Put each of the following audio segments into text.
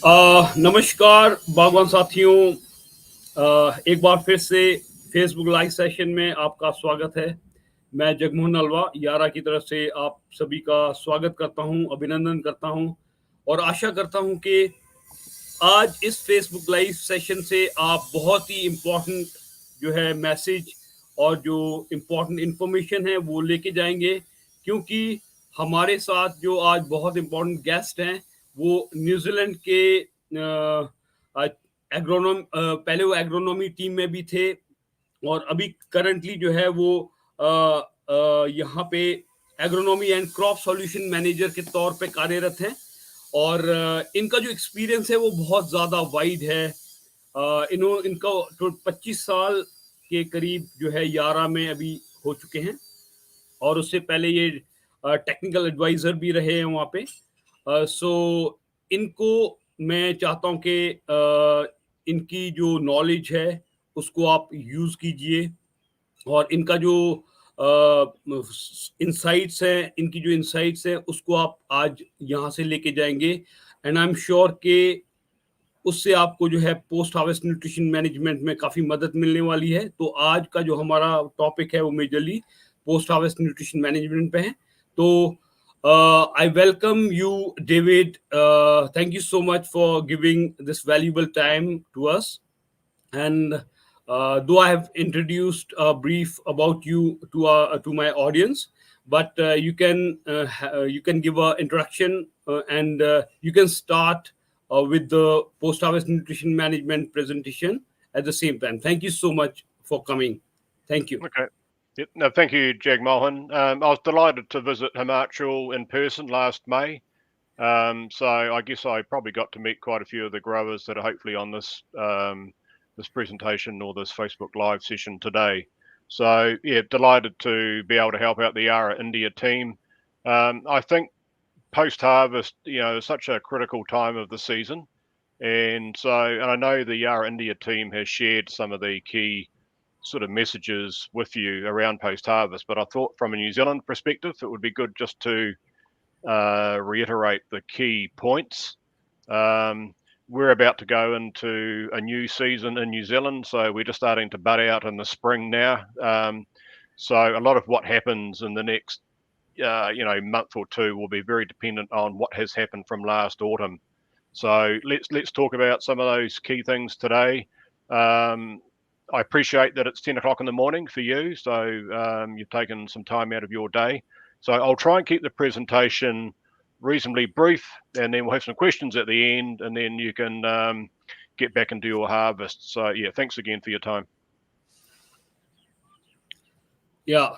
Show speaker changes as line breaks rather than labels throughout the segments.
नमस्कार बागवान साथियों। एक बार फिर से फेसबुक लाइव सेशन में आपका स्वागत है। मैं जगमोहन अलवा यारा की तरफ से आप सभी का स्वागत करता हूं, अभिनंदन करता हूं और आशा करता हूं कि आज इस फेसबुक लाइव सेशन से आप बहुत ही इम्पोर्टेंट जो है मैसेज और जो इम्पोर्टेंट इंफॉर्मेशन है वो लेके जाएंगे, क्योंकि हमारे साथ जो आज बहुत इम्पोर्टेंट गेस्ट हैं वो न्यूजीलैंड के पहले वो एग्रोनॉमी टीम में भी थे और अभी करंटली जो है वो यहाँ पे agronomy and crop solution manager के तौर पे कार्यरत हैं। और इनका जो एक्सपीरियंस है वो बहुत ज़्यादा वाइड है। इनका 25 साल के करीब जो है यारा में अभी हो चुके हैं और उससे पहले ये टेक्निकल एडवाइज़र भी रहे हैं वहाँ पे। सो इनको मैं चाहता हूँ कि इनकी जो नॉलेज है उसको आप यूज़ कीजिए और इनका जो इनसाइट्स हैं उसको आप आज यहाँ से लेके जाएंगे। एंड आई एम श्योर कि उससे आपको जो है पोस्ट हार्वेस्ट न्यूट्रिशन मैनेजमेंट में काफ़ी मदद मिलने वाली है। तो आज का जो हमारा टॉपिक है वो majorly post harvest nutrition management पे है। तो I welcome you David, thank you so much for giving this valuable time to us. And though I have introduced a brief about you to my audience, but you can give a introduction and you can start with the post harvest nutrition management presentation at the same time. Thank you so much for coming. Thank you.
Okay. Yep. No, thank you, Jagmohan. I was delighted to visit Himachal in person last May. So I guess I probably got to meet quite a few of the growers that are hopefully on this presentation or this Facebook Live session today. So yeah, delighted to be able to help out the Yara India team. I think post-harvest, is such a critical time of the season. And I know the Yara India team has shared some of the key sort of messages with you around post-harvest, but I thought from a New Zealand perspective, it would be good just to reiterate the key points. We're about to go into a new season in New Zealand, so we're just starting to bud out in the spring now. So a lot of what happens in the next month or two will be very dependent on what has happened from last autumn. So let's talk about some of those key things today. I appreciate that it's 10 o'clock in the morning for you, so you've taken some time out of your day. So I'll try and keep the presentation reasonably brief, and then we'll have some questions at the end, and then you can get back into your harvest. So yeah, thanks again for your time.
Yeah,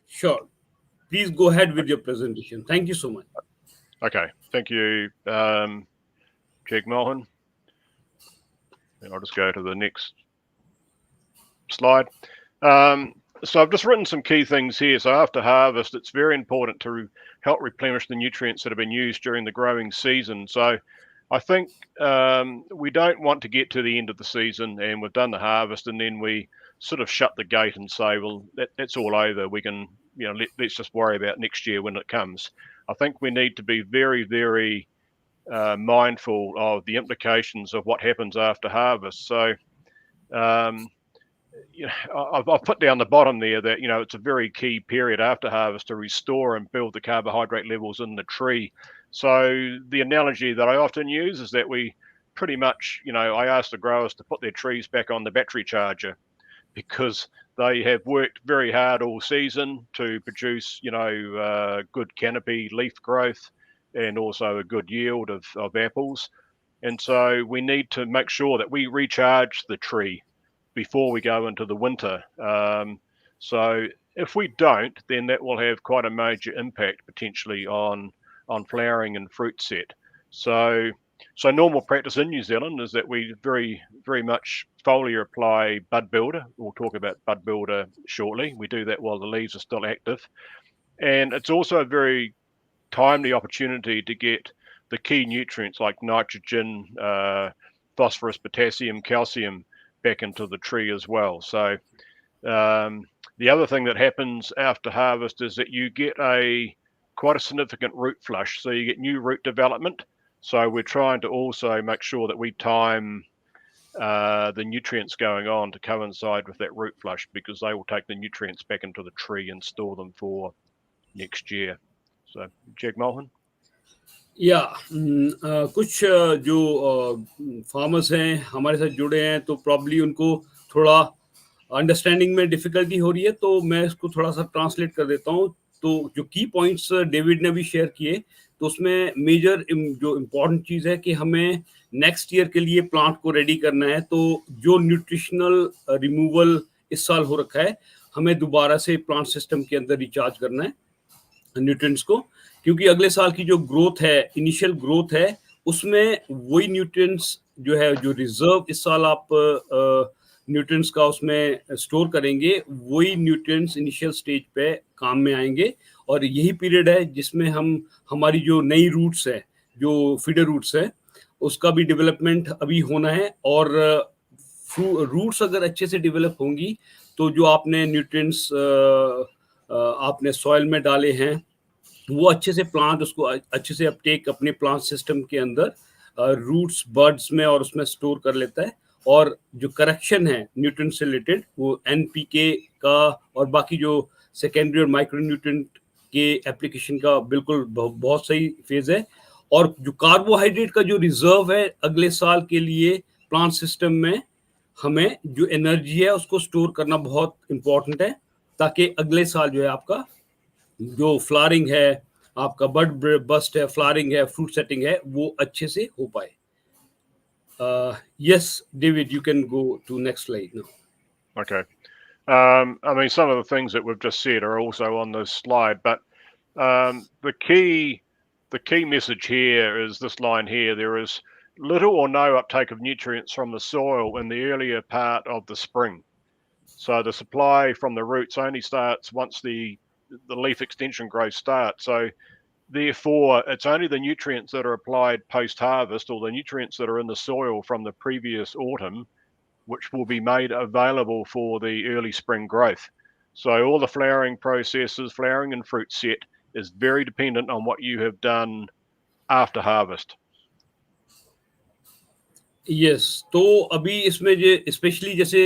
sure. Please go ahead with your presentation. Thank you so much.
Okay, thank you, Jagmohan. And I'll just go to the next slide. So I've just written some key things here. So after harvest, it's very important to help replenish the nutrients that have been used during the growing season. So I think we don't want to get to the end of the season and we've done the harvest and then we sort of shut the gate and say, well, that's all over. We can, let's just worry about next year when it comes. I think we need to be very, very mindful of the implications of what happens after harvest. So I've put down the bottom there that it's a very key period after harvest to restore and build the carbohydrate levels in the tree. So the analogy that I often use is that we pretty much, I ask the growers to put their trees back on the battery charger because they have worked very hard all season to produce, good canopy leaf growth and also a good yield of apples. And so we need to make sure that we recharge the tree before we go into the winter. So if we don't, then that will have quite a major impact potentially on flowering and fruit set. So normal practice in New Zealand is that we very, very much foliar apply bud builder. We'll talk about bud builder shortly. We do that while the leaves are still active. And it's also a very timely opportunity to get the key nutrients like nitrogen, phosphorus, potassium, calcium back into the tree as well. So the other thing that happens after harvest is that you get quite a significant root flush. So you get new root development. So we're trying to also make sure that we time the nutrients going on to coincide with that root flush, because they will take the nutrients back into the tree and store them for next year. So, Jag Mohan?
या कुछ जो farmers हैं हमारे साथ जुड़े हैं तो probably उनको थोड़ा अंडरस्टैंडिंग में डिफिकल्टी हो रही है, तो मैं इसको थोड़ा सा ट्रांसलेट कर देता हूँ। तो जो की पॉइंट्स डेविड ने भी शेयर किए, तो उसमें मेजर जो इम्पोर्टेंट चीज़ है कि हमें नेक्स्ट ईयर के लिए प्लांट को रेडी करना है। तो जो न्यूट्रिशनल रिमूवल इस साल हो रखा है, हमें दोबारा से प्लांट सिस्टम के अंदर रिचार्ज करना है न्यूट्रिएंट्स को, क्योंकि अगले साल की जो ग्रोथ है, इनिशियल ग्रोथ है, उसमें वही न्यूट्रिएंट्स जो है, जो रिजर्व इस साल आप न्यूट्रिएंट्स का उसमें स्टोर करेंगे, वही न्यूट्रिएंट्स इनिशियल स्टेज पे काम में आएंगे। और यही पीरियड है जिसमें हम हमारी जो नई रूट्स है, जो फीडर रूट्स है, उसका भी डेवलपमेंट अभी होना है। और रूट्स अगर अच्छे से डेवलप होंगी तो जो आपने न्यूट्रिएंट्स आपने सॉइल में डाले हैं, वो अच्छे से प्लांट उसको अच्छे से अपटेक अपने प्लांट सिस्टम के अंदर रूट्स बर्ड्स में और उसमें स्टोर कर लेता है। और जो करेक्शन है न्यूट्रिएंट से रिलेटेड, वो एनपीके का और बाकी जो सेकेंडरी और माइक्रो न्यूट्रिएंट के एप्लीकेशन का बिल्कुल बहुत सही फेज है। और जो कार्बोहाइड्रेट का जो रिजर्व है अगले साल के लिए प्लांट सिस्टम में, हमें जो एनर्जी है उसको स्टोर करना बहुत इंपॉर्टेंट है, ताकि अगले साल जो है आपका जो फ्लावरिंग है, आपका बड बस्ट है, फ्लावरिंग है, फ्रूट सेटिंग है, वो अच्छे से हो पाए। Yes, David, you can go to next slide now.
Okay. I mean, some of the things that we've just said are also on this slide, but the key message here is this line here. There is little or no uptake of nutrients from the soil in the earlier part of the spring. So the supply from the roots only starts once the leaf extension growth starts. So therefore, it's only the nutrients that are applied post-harvest, or the nutrients that are in the soil from the previous autumn, which will be made available for the early spring growth. So all the flowering processes, flowering and fruit set, is very dependent on what you have done after harvest.
Yes, तो अभी इसमें जो specially जैसे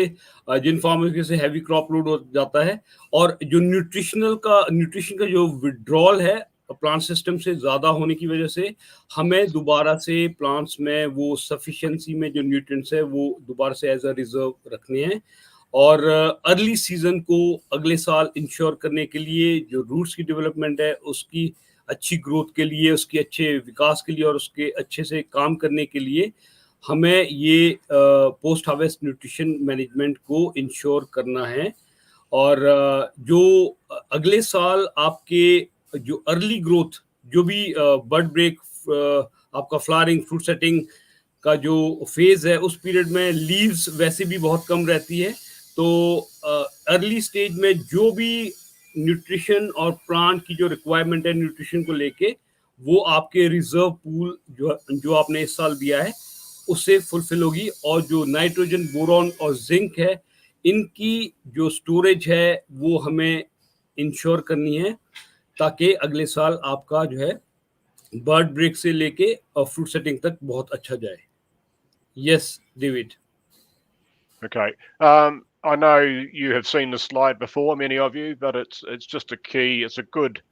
जिन farmers के से heavy crop load हो जाता है, और जो न्यूट्रिशन का जो विड्रॉल है प्लांट सिस्टम से ज्यादा होने की वजह से, हमें दोबारा से प्लांट्स में वो सफिशिएंसी में जो न्यूट्रिएंट्स है वो दोबारा से एज अ रिजर्व रखने हैं। और अर्ली सीजन को अगले साल इंश्योर करने के लिए जो रूट्स की डेवलपमेंट है, उसकी अच्छी ग्रोथ के लिए, उसके अच्छे विकास के लिए और उसके अच्छे से काम करने के लिए, हमें ये पोस्ट हार्वेस्ट न्यूट्रिशन मैनेजमेंट को इंश्योर करना है। और जो अगले साल आपके जो अर्ली ग्रोथ, जो भी बड ब्रेक, आपका फ्लावरिंग, फ्रूट सेटिंग का जो फेज है, उस पीरियड में लीव्स वैसे भी बहुत कम रहती है। तो अर्ली स्टेज में जो भी न्यूट्रिशन और प्लांट की जो रिक्वायरमेंट है न्यूट्रिशन को लेके, वो आपके रिजर्व पूल जो आपने इस साल दिया है उससे फुलफिल होगी। और जो नाइट्रोजन, बोरॉन और जिंक है, इनकी जो स्टोरेज है वो हमें इंश्योर करनी है, ताकि अगले साल आपका जो है बर्ड ब्रेक से लेके और फ्रूट सेटिंग तक बहुत अच्छा जाए। Yes David.
Okay. I know you have seen this slide before, many of you, but it's just it's a good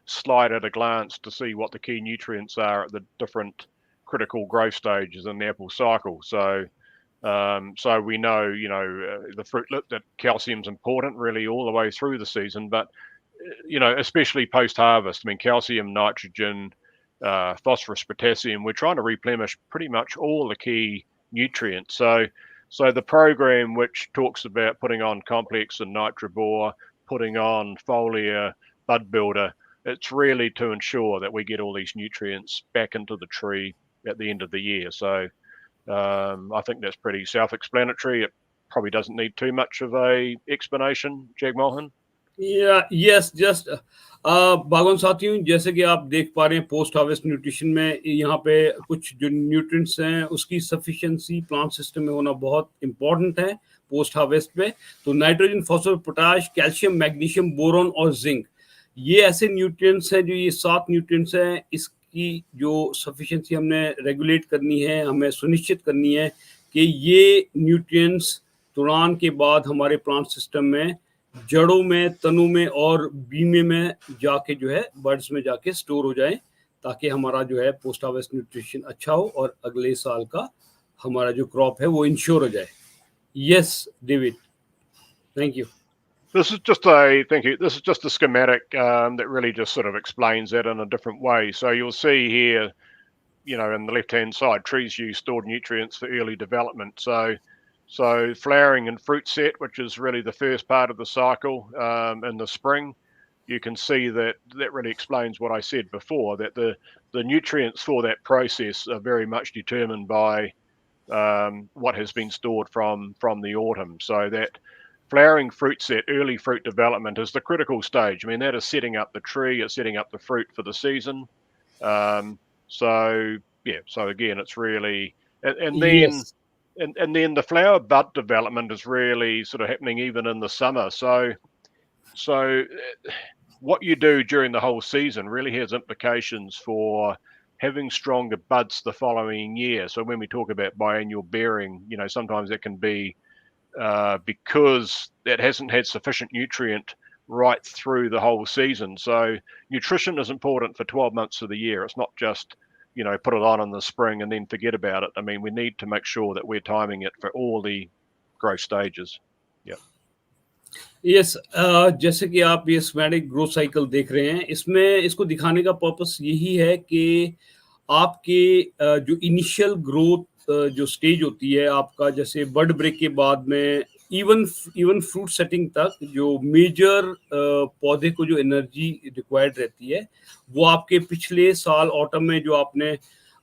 slide at a glance to see what the key nutrients are at the different critical growth stages in the apple cycle. So we know, the fruitlet, that calcium's important really all the way through the season, but especially post-harvest. I mean, calcium, nitrogen, phosphorus, potassium, we're trying to replenish pretty much all the key nutrients. So the program which talks about putting on complex and nitrobore, putting on foliar, bud builder, it's really to ensure that we get all these nutrients back into the tree at the end of the year. So I think that's pretty self-explanatory. It probably doesn't need too much of a explanation, Jag Mohan.
Yes, just बागवान साथियों, जैसे कि आप देख पा रहे हैं post harvest nutrition में यहाँ पे कुछ जो न्यूट्रिएंट्स हैं उसकी सफिशिएंसी प्लांट सिस्टम में होना बहुत इंपॉर्टेंट है पोस्ट हार्वेस्ट में। तो nitrogen, phosphorus, potash, calcium, magnesium, boron और जिंक, ये ऐसे न्यूट्रिएंट्स हैं, जो ये 7 न्यूट्रिएंट्स हैं, की जो सफिशिएंसी हमने रेगुलेट करनी है, हमें सुनिश्चित करनी है कि ये न्यूट्रिएंट्स तुड़ान के बाद हमारे प्लांट सिस्टम में, जड़ों में, तनों में और बीमे में जाके जो है बर्ड्स में जाके स्टोर हो जाए, ताकि हमारा जो है पोस्ट हार्वेस्ट न्यूट्रिशन अच्छा हो और अगले साल का हमारा जो क्रॉप है वो इंश्योर हो जाए. Yes David, thank you.
This is just a schematic that really just sort of explains that in a different way. So you'll see here, in the left-hand side, trees use stored nutrients for early development. So flowering and fruit set, which is really the first part of the cycle in the spring, you can see that really explains what I said before, that the nutrients for that process are very much determined by what has been stored from the autumn. So that flowering fruit set, early fruit development, is the critical stage. I mean, that is setting up the tree, it's setting up the fruit for the season. So again, it's really, and then
Yes.
and then the flower bud development is really sort of happening even in the summer. So what you do during the whole season really has implications for having stronger buds the following year. So when we talk about biennial bearing, sometimes that can be because that hasn't had sufficient nutrient right through the whole season. So nutrition is important for 12 months of the year. It's not just, put it on in the spring and then forget about it. I mean, we need to make sure that we're timing it for all the growth stages. Yeah.
Yes, जैसे कि आप ये schematic growth cycle देख रहे हैं, इसमें इसको दिखाने का पर्पस यही है कि आपके जो इनिशियल ग्रोथ जो स्टेज होती है आपका, जैसे बर्ड ब्रेक के बाद में इवन फ्रूट सेटिंग तक, जो मेजर पौधे को जो एनर्जी रिक्वायर्ड रहती है, वो आपके पिछले साल ऑटम में जो आपने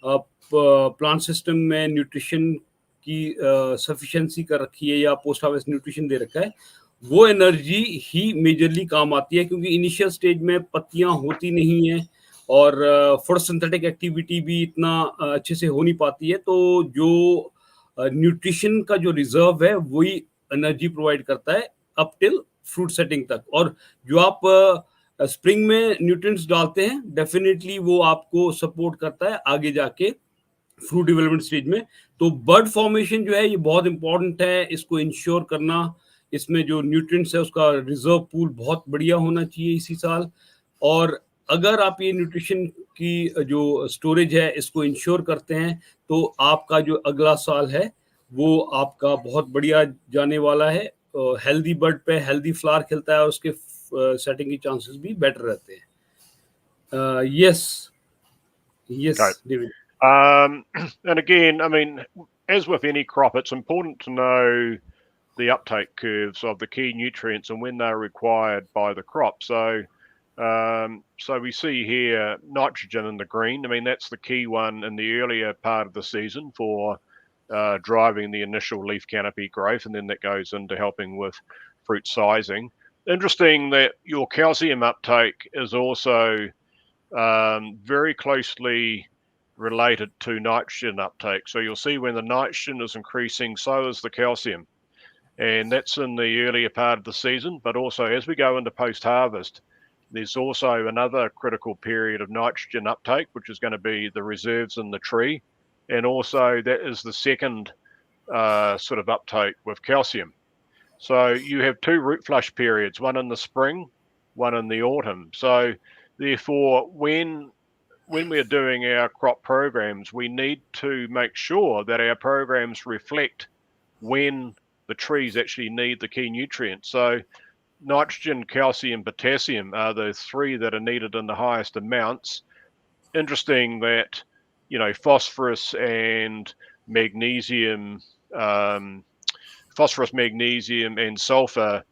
प्लांट सिस्टम में न्यूट्रिशन की सफिशिएंसी कर रखी है या पोस्ट हार्वेस्ट न्यूट्रिशन दे रखा है, वो एनर्जी ही मेजरली काम आती है, क्योंकि इनिशियल स्टेज में पत्तियां होती नहीं हैं और फोटोसिंथेटिक एक्टिविटी भी इतना अच्छे से हो नहीं पाती है. तो जो न्यूट्रिशन का जो रिजर्व है वही एनर्जी प्रोवाइड करता है अप टिल फ्रूट सेटिंग तक. और जो आप स्प्रिंग में न्यूट्रिएंट्स डालते हैं, डेफिनेटली वो आपको सपोर्ट करता है आगे जाके फ्रूट डेवलपमेंट स्टेज में. तो बर्ड फॉर्मेशन जो है ये बहुत इंपॉर्टेंट है, इसको इंश्योर करना. इसमें जो न्यूट्रिएंट्स है उसका रिजर्व पूल बहुत बढ़िया होना चाहिए इसी साल. और अगर आप ये न्यूट्रिशन की जो स्टोरेज है इसको इंश्योर करते हैं, तो आपका जो अगला साल है वो आपका बहुत बढ़िया जाने वाला है. हेल्दी बर्ड पे हेल्दी फ्लावर खिलता है और उसके सेटिंग की चांसेस भी बेटर रहते हैं. Yes David.
And again, I mean, as with any crop, it's important to know the uptake curves of the key nutrients and when they're required by the crop. So we see here nitrogen in the green. I mean, that's the key one in the earlier part of the season for driving the initial leaf canopy growth, and then that goes into helping with fruit sizing. Interesting that your calcium uptake is also very closely related to nitrogen uptake. So you'll see when the nitrogen is increasing, so is the calcium. And that's in the earlier part of the season, but also as we go into post-harvest, there's also another critical period of nitrogen uptake, which is going to be the reserves in the tree. And also that is the second sort of uptake with calcium. So you have two root flush periods, one in the spring, one in the autumn. So therefore, when we're doing our crop programs, we need to make sure that our programs reflect when the trees actually need the key nutrients. So nitrogen, calcium, potassium are the three that are needed in the highest amounts. Interesting that, phosphorus and magnesium, and sulfur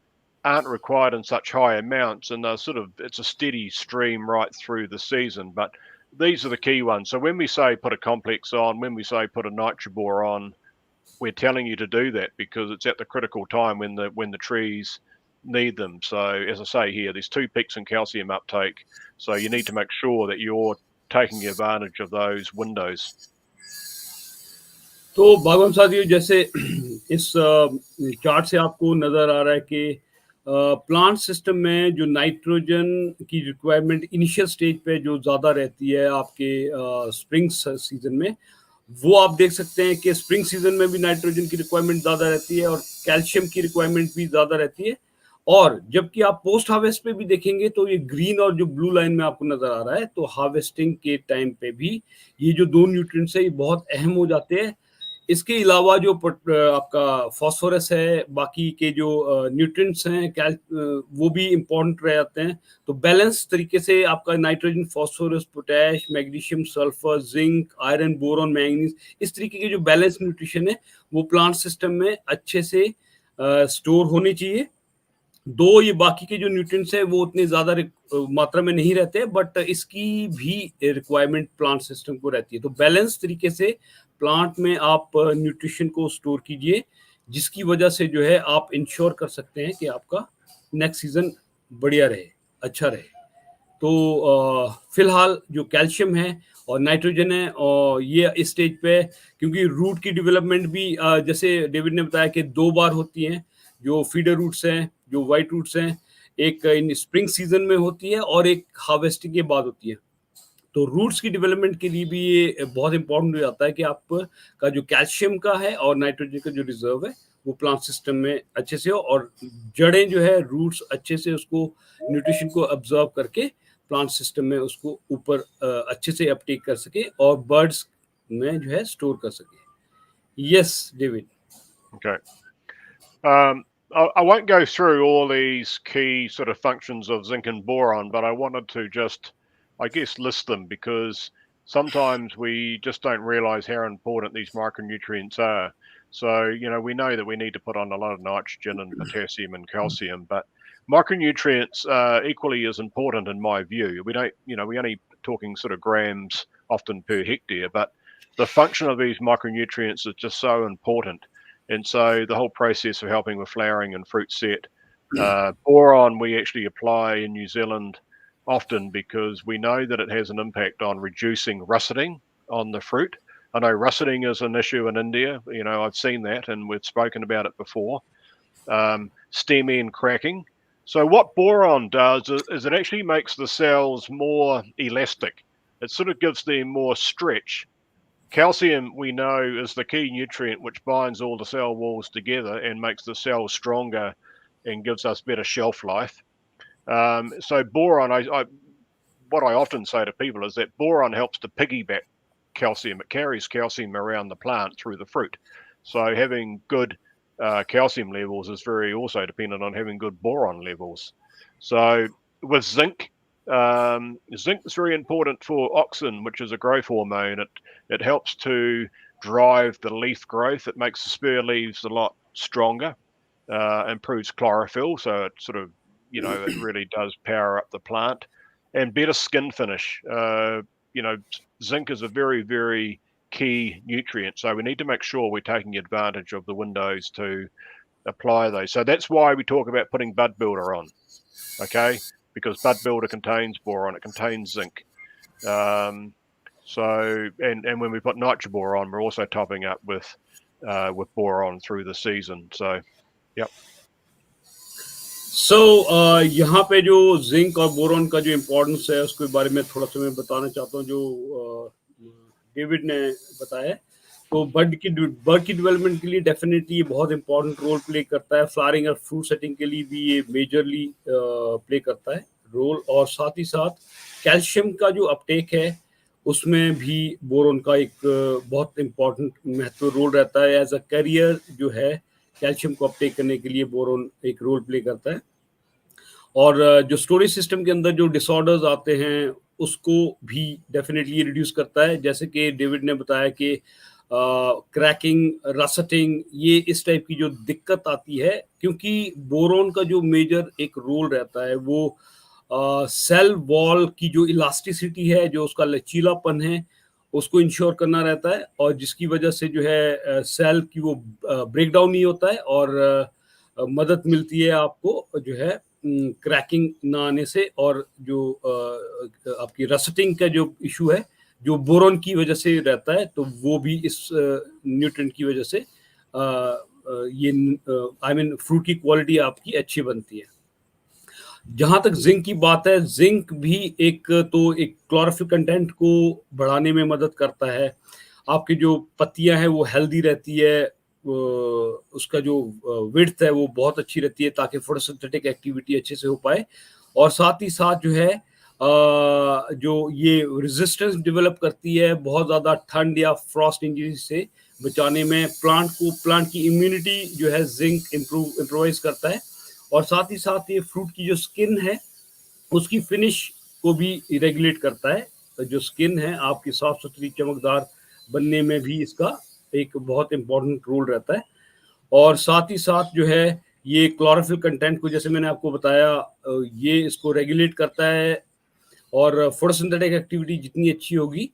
aren't required in such high amounts, and they're it's a steady stream right through the season. But these are the key ones. So when we say put a complex on, when we say put a nitrobor on, we're telling you to do that because it's at the critical time when the trees need them. So as I say here, there's two peaks in calcium uptake. So you need to make sure that you're taking advantage of those windows.
तो भगवान साथियों, जैसे इस chart से आपको नजर आ रहा है कि प्लांट सिस्टम में जो नाइट्रोजन की रिक्वायरमेंट इनिशियल स्टेज पे जो ज़्यादा रहती है आपके स्प्रिंग सीजन में, वो आप देख सकते हैं कि स्प्रिंग सीजन में भी नाइट्रोजन की रिक्वायरमेंट ज़्यादा रहती है और कैल्शियम की रिक्वायरमेंट भी ज़्यादा रहती है। और जबकि आप पोस्ट हार्वेस्ट पे भी देखेंगे तो ये ग्रीन और जो ब्लू लाइन में आपको नज़र आ रहा है, तो हार्वेस्टिंग के टाइम पे भी ये जो 2 न्यूट्रिएंट्स है ये बहुत अहम हो जाते हैं। इसके अलावा जो आपका फास्फोरस है, बाकी के जो न्यूट्रिएंट्स हैं वो भी इम्पोर्टेंट रह जाते हैं। तो बैलेंस तरीके से आपका nitrogen, phosphorus, potash, magnesium, sulphur, zinc, iron, boron, manganese, इस तरीके के जो बैलेंस न्यूट्रिशन है वो प्लांट सिस्टम में अच्छे से स्टोर होने चाहिए। दो ये बाकी के जो न्यूट्रिएंट्स है वो उतने ज्यादा मात्रा में नहीं रहते, बट इसकी भी रिक्वायरमेंट प्लांट सिस्टम को रहती है। तो बैलेंस तरीके से प्लांट में आप न्यूट्रिशन को स्टोर कीजिए, जिसकी वजह से जो है आप इंश्योर कर सकते हैं कि आपका नेक्स्ट सीजन बढ़िया रहे, अच्छा रहे। तो फिलहाल जो कैल्शियम है और नाइट्रोजन है, और ये इस स्टेज पे, क्योंकि रूट की डेवलपमेंट भी जैसे डेविड ने बताया कि 2 बार होती है। जो फीडर रूट्स हैं, जो वाइट रूट्स हैं, एक इन स्प्रिंग सीजन में होती है और एक हार्वेस्टिंग के बाद होती है। तो रूट्स की डेवलपमेंट के लिए भी ये बहुत इंपॉर्टेंट हो जाता है कि आपका जो कैल्शियम का है और नाइट्रोजन का जो रिजर्व है वो प्लांट सिस्टम में अच्छे से हो, और जड़ें जो है, रूट्स अच्छे से उसको न्यूट्रिशन को अब्जॉर्ब करके प्लांट सिस्टम में उसको ऊपर अच्छे से अपटेक कर सके और बर्ड्स में जो है स्टोर कर सके। Yes David.
Okay. I won't go through all these key sort of functions of zinc and boron, but I wanted to just, I guess, list them because sometimes we just don't realize how important these micronutrients are. So, we know that we need to put on a lot of nitrogen and potassium and calcium, but micronutrients are equally as important in my view. We don't, we only talking sort of grams often per hectare, but the function of these micronutrients is just so important. And so the whole process of helping with flowering and fruit set. Boron we actually apply in New Zealand often because we know that it has an impact on reducing russeting on the fruit. I know russeting is an issue in India. I've seen that and we've spoken about it before. Stem end cracking. So what boron does is it actually makes the cells more elastic. It sort of gives them more stretch. Calcium, we know, is the key nutrient which binds all the cell walls together and makes the cells stronger and gives us better shelf life. So boron, what I often say to people is that boron helps to piggyback calcium. It carries calcium around the plant through the fruit. So having good calcium levels is very also dependent on having good boron levels. So with zinc, zinc is very important for auxin, which is a growth hormone. It helps to drive the leaf growth. It makes the spur leaves a lot stronger, improves chlorophyll. So it sort of, it really does power up the plant, and better skin finish. Zinc is a very, very key nutrient. So we need to make sure we're taking advantage of the windows to apply those. So that's why we talk about putting bud builder on. Okay. Because bud builder contains boron, it contains zinc. And when we put nitroboron, we're also topping up with boron through the season. So, yep.
यहाँ पे जो zinc और boron का जो importance है उसके बारे में थोड़ा सा मैं बताना चाहता हूँ, जो डेविड ने बताया। तो बर्ड की डेवलपमेंट के लिए डेफिनेटली ये बहुत इंपॉर्टेंट रोल प्ले करता है। फ्लावरिंग और फ्रूट सेटिंग के लिए भी ये मेजरली प्ले करता है रोल, और साथ ही साथ कैल्शियम का जो अपटेक है उसमें भी बोरॉन का एक बहुत इंपॉर्टेंट महत्व रोल रहता है। एज अ कैरियर जो है कैल्शियम को अपटेक करने के लिए बोरॉन एक रोल प्ले करता है। और जो स्टोरेज सिस्टम के अंदर जो डिसऑर्डर्स आते हैं उसको भी डेफिनेटली रिड्यूस करता है। जैसे कि डेविड ने बताया कि क्रैकिंग, रसटिंग, ये इस टाइप की जो दिक्कत आती है, क्योंकि बोरॉन का जो मेजर एक रोल रहता है वो सेल वॉल की जो इलास्टिसिटी है, जो उसका लचीलापन है, उसको इंश्योर करना रहता है, और जिसकी वजह से जो है सेल की वो ब्रेक डाउन नहीं होता है, और मदद मिलती है आपको जो है क्रैकिंग ना आने से। और जो आपकी रसटिंग का जो इशू है जो बोरॉन की वजह से रहता है, तो वो भी इस न्यूट्रिएंट की वजह से ये फ्रूट की क्वालिटी आपकी अच्छी बनती है। जहाँ तक जिंक की बात है, जिंक भी एक क्लोरोफिल कंटेंट को बढ़ाने में मदद करता है। आपकी जो पत्तियां हैं वो हेल्दी रहती है, उसका जो विड्थ है वो बहुत अच्छी रहती है ताकि फोटोसिंथेटिक एक्टिविटी अच्छे से हो पाए। और साथ ही साथ जो है जो ये रेजिस्टेंस डेवलप करती है बहुत ज़्यादा ठंड या फ्रॉस्ट इंजरी से बचाने में, प्लांट की इम्यूनिटी जो है जिंक इम्प्रोवाइज करता है। और साथ ही साथ ये फ्रूट की जो स्किन है उसकी फिनिश को भी रेगुलेट करता है। तो जो स्किन है आपकी साफ सुथरी चमकदार बनने में भी इसका एक बहुत इंपॉर्टेंट रोल रहता है। और साथ ही साथ जो है ये क्लोरोफिल कंटेंट को, जैसे मैंने आपको बताया, ये इसको रेगुलेट करता है। और फोटोसिंथेटिक एक्टिविटी जितनी अच्छी होगी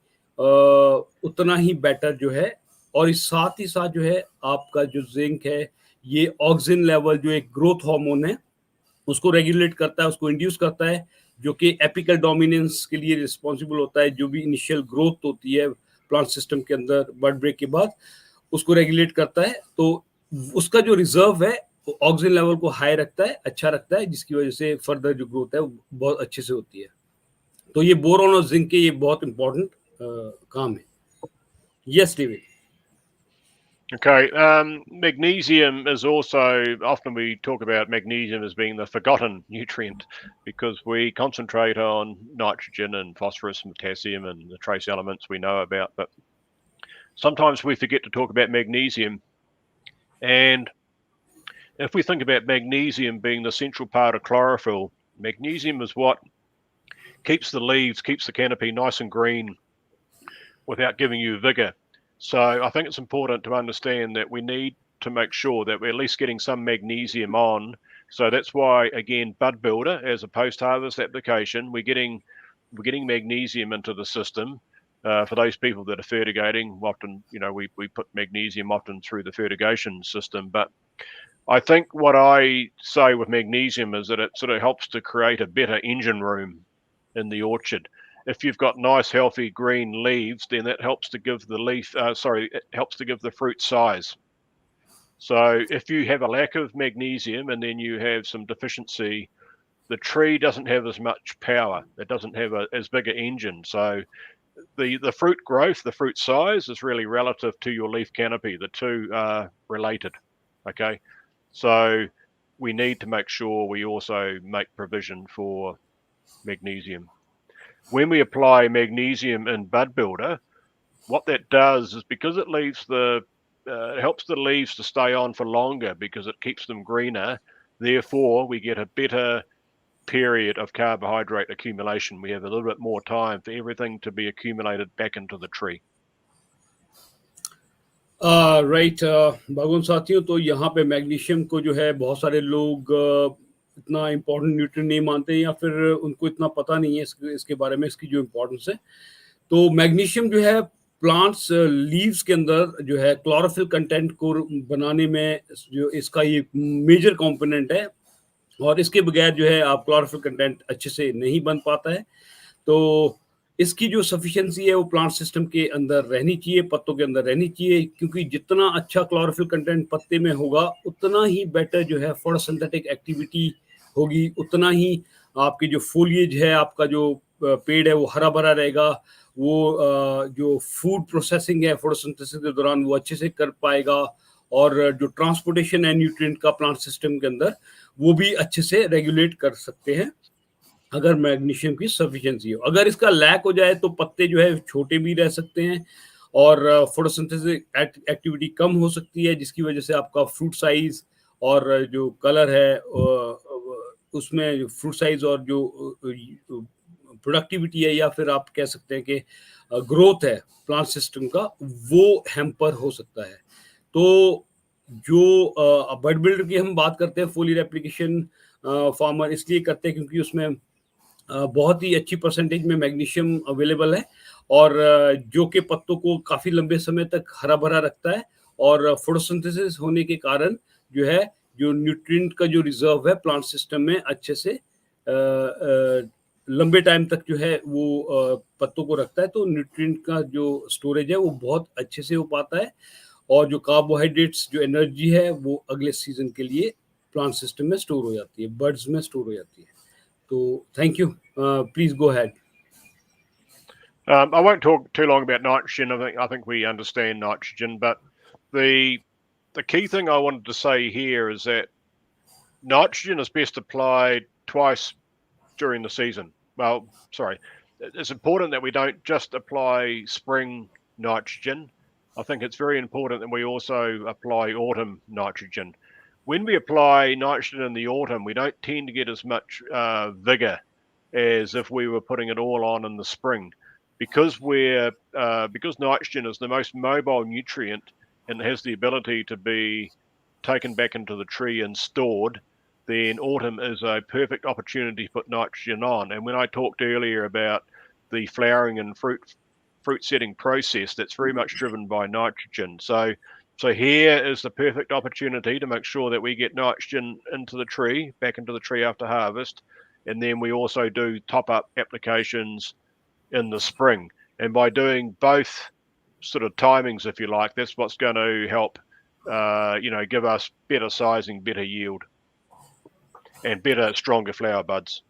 उतना ही बेटर जो है। और इस साथ ही साथ जो है आपका जो जिंक है ये ऑक्सिन लेवल, जो एक ग्रोथ हार्मोन है, उसको रेगुलेट करता है, उसको इंड्यूस करता है, जो कि एपिकल डोमिनेंस के लिए रिस्पॉन्सिबल होता है। जो भी इनिशियल ग्रोथ होती है प्लांट सिस्टम के अंदर बर्ड ब्रेक के बाद, उसको रेगुलेट करता है। तो उसका जो रिजर्व है वो ऑक्सीजन लेवल को हाई रखता है, अच्छा रखता है, जिसकी वजह से फर्दर जो ग्रोथ है वो बहुत अच्छे से होती है। तो ये बोरोन और जिंक के ये बहुत इंपॉर्टेंट काम है। Yes David.
Okay, magnesium is also, often we talk about magnesium as being the forgotten nutrient because we concentrate on nitrogen and phosphorus and potassium and the trace elements we know about, but sometimes we forget to talk about magnesium. And if we think about magnesium being the central part of chlorophyll, magnesium is what keeps the leaves, keeps the canopy nice and green without giving you vigor. So I think it's important to understand that we need to make sure that we're at least getting some magnesium on. So that's why, again, bud builder as a post-harvest application, we're getting magnesium into the system. For those people that are fertigating, often, we put magnesium often through the fertigation system. But I think what I say with magnesium is that it sort of helps to create a better engine room in the orchard. If you've got nice, healthy green leaves, then that helps to give it helps to give the fruit size. So if you have a lack of magnesium and then you have some deficiency, the tree doesn't have as much power. It doesn't have as big an engine. So the fruit growth, the fruit size is really relative to your leaf canopy. The two are related. Okay. So we need to make sure we also make provision for magnesium. When we apply magnesium in bud builder, what that does is because it leaves it helps the leaves to stay on for longer because it keeps them greener. Therefore, we get a better period of carbohydrate accumulation. We have a little bit more time for everything to be accumulated back into the tree.
Right बागवान साथियों, तो यहाँ पे magnesium को जो है बहुत सारे लोग इतना इम्पोर्टेंट न्यूट्रिएंट नहीं मानते, या फिर उनको इतना पता नहीं है इसके बारे में, इसकी जो इम्पोर्टेंस है। तो मैग्नीशियम जो है प्लांट्स लीव्स के अंदर जो है क्लोरोफिल कंटेंट को बनाने में जो इसका ये मेजर कंपोनेंट है। और इसके बगैर जो है आप क्लोरोफिल कंटेंट अच्छे से नहीं बन पाता है। तो इसकी जो सफिशिएंसी है वो प्लांट सिस्टम के अंदर रहनी चाहिए, पत्तों के अंदर रहनी चाहिए, क्योंकि जितना अच्छा क्लोरोफिल कंटेंट पत्ते में होगा उतना ही बेटर जो है फोटोसिंथेटिक एक्टिविटी होगी, उतना ही आपकी जो फोलिएज है, आपका जो पेड़ है वो हरा भरा रहेगा। वो जो फूड प्रोसेसिंग है फोटोसिंथेसिस के दौरान वो अच्छे से कर पाएगा। और जो ट्रांसपोर्टेशन है न्यूट्रिएंट का प्लांट सिस्टम के अंदर वो भी अच्छे से रेगुलेट कर सकते हैं अगर मैग्नीशियम की सफिशिएंसी हो। अगर इसका लैक हो जाए तो पत्ते जो है छोटे भी रह सकते हैं और फोटोसिंथेसिस एक्टिविटी कम हो सकती है, जिसकी वजह से आपका फ्रूट साइज और जो कलर है उसमें फ्रूट साइज और जो प्रोडक्टिविटी है, या फिर आप कह सकते हैं कि ग्रोथ है प्लांट सिस्टम का, वो हैम्पर हो सकता है। तो जो बड बिल्डर की हम बात करते हैं, फोलियर एप्लीकेशन फार्मर इसलिए करते हैं क्योंकि उसमें बहुत ही अच्छी परसेंटेज में मैग्नीशियम अवेलेबल है, और जो कि पत्तों को काफ़ी लंबे समय तक हरा भरा रखता है। और फोटोसिंथेसिस होने के कारण जो है जो न्यूट्रिएंट का जो रिजर्व है प्लांट सिस्टम में अच्छे से लंबे टाइम तक जो है वो पत्तों को रखता है। तो न्यूट्रिएंट का जो स्टोरेज है वो बहुत अच्छे से हो पाता है, और जो कार्बोहाइड्रेट्स, जो एनर्जी है, वो अगले सीजन के लिए प्लांट सिस्टम में स्टोर हो जाती है, बर्ड्स में स्टोर हो जाती है। तो thank you. Please go ahead.
I won't talk too long about nitrogen. I think we understand nitrogen, but the key thing I wanted to say here is that nitrogen is best applied twice during the season. Well, sorry, it's important that we don't just apply spring nitrogen. I think it's very important that we also apply autumn nitrogen. When we apply nitrogen in the autumn, we don't tend to get as much vigor as if we were putting it all on in the spring, because nitrogen is the most mobile nutrient and has the ability to be taken back into the tree and stored. Then autumn is a perfect opportunity to put nitrogen on. And when I talked earlier about the flowering and fruit setting process, that's very much driven by nitrogen. So here is the perfect opportunity to make sure that we get nitrogen into the tree, back into the tree after harvest. And then we also do top-up applications in the spring. And by doing both sort of timings, if you like, that's what's going to help, give us better sizing, better yield, and better, stronger flower buds.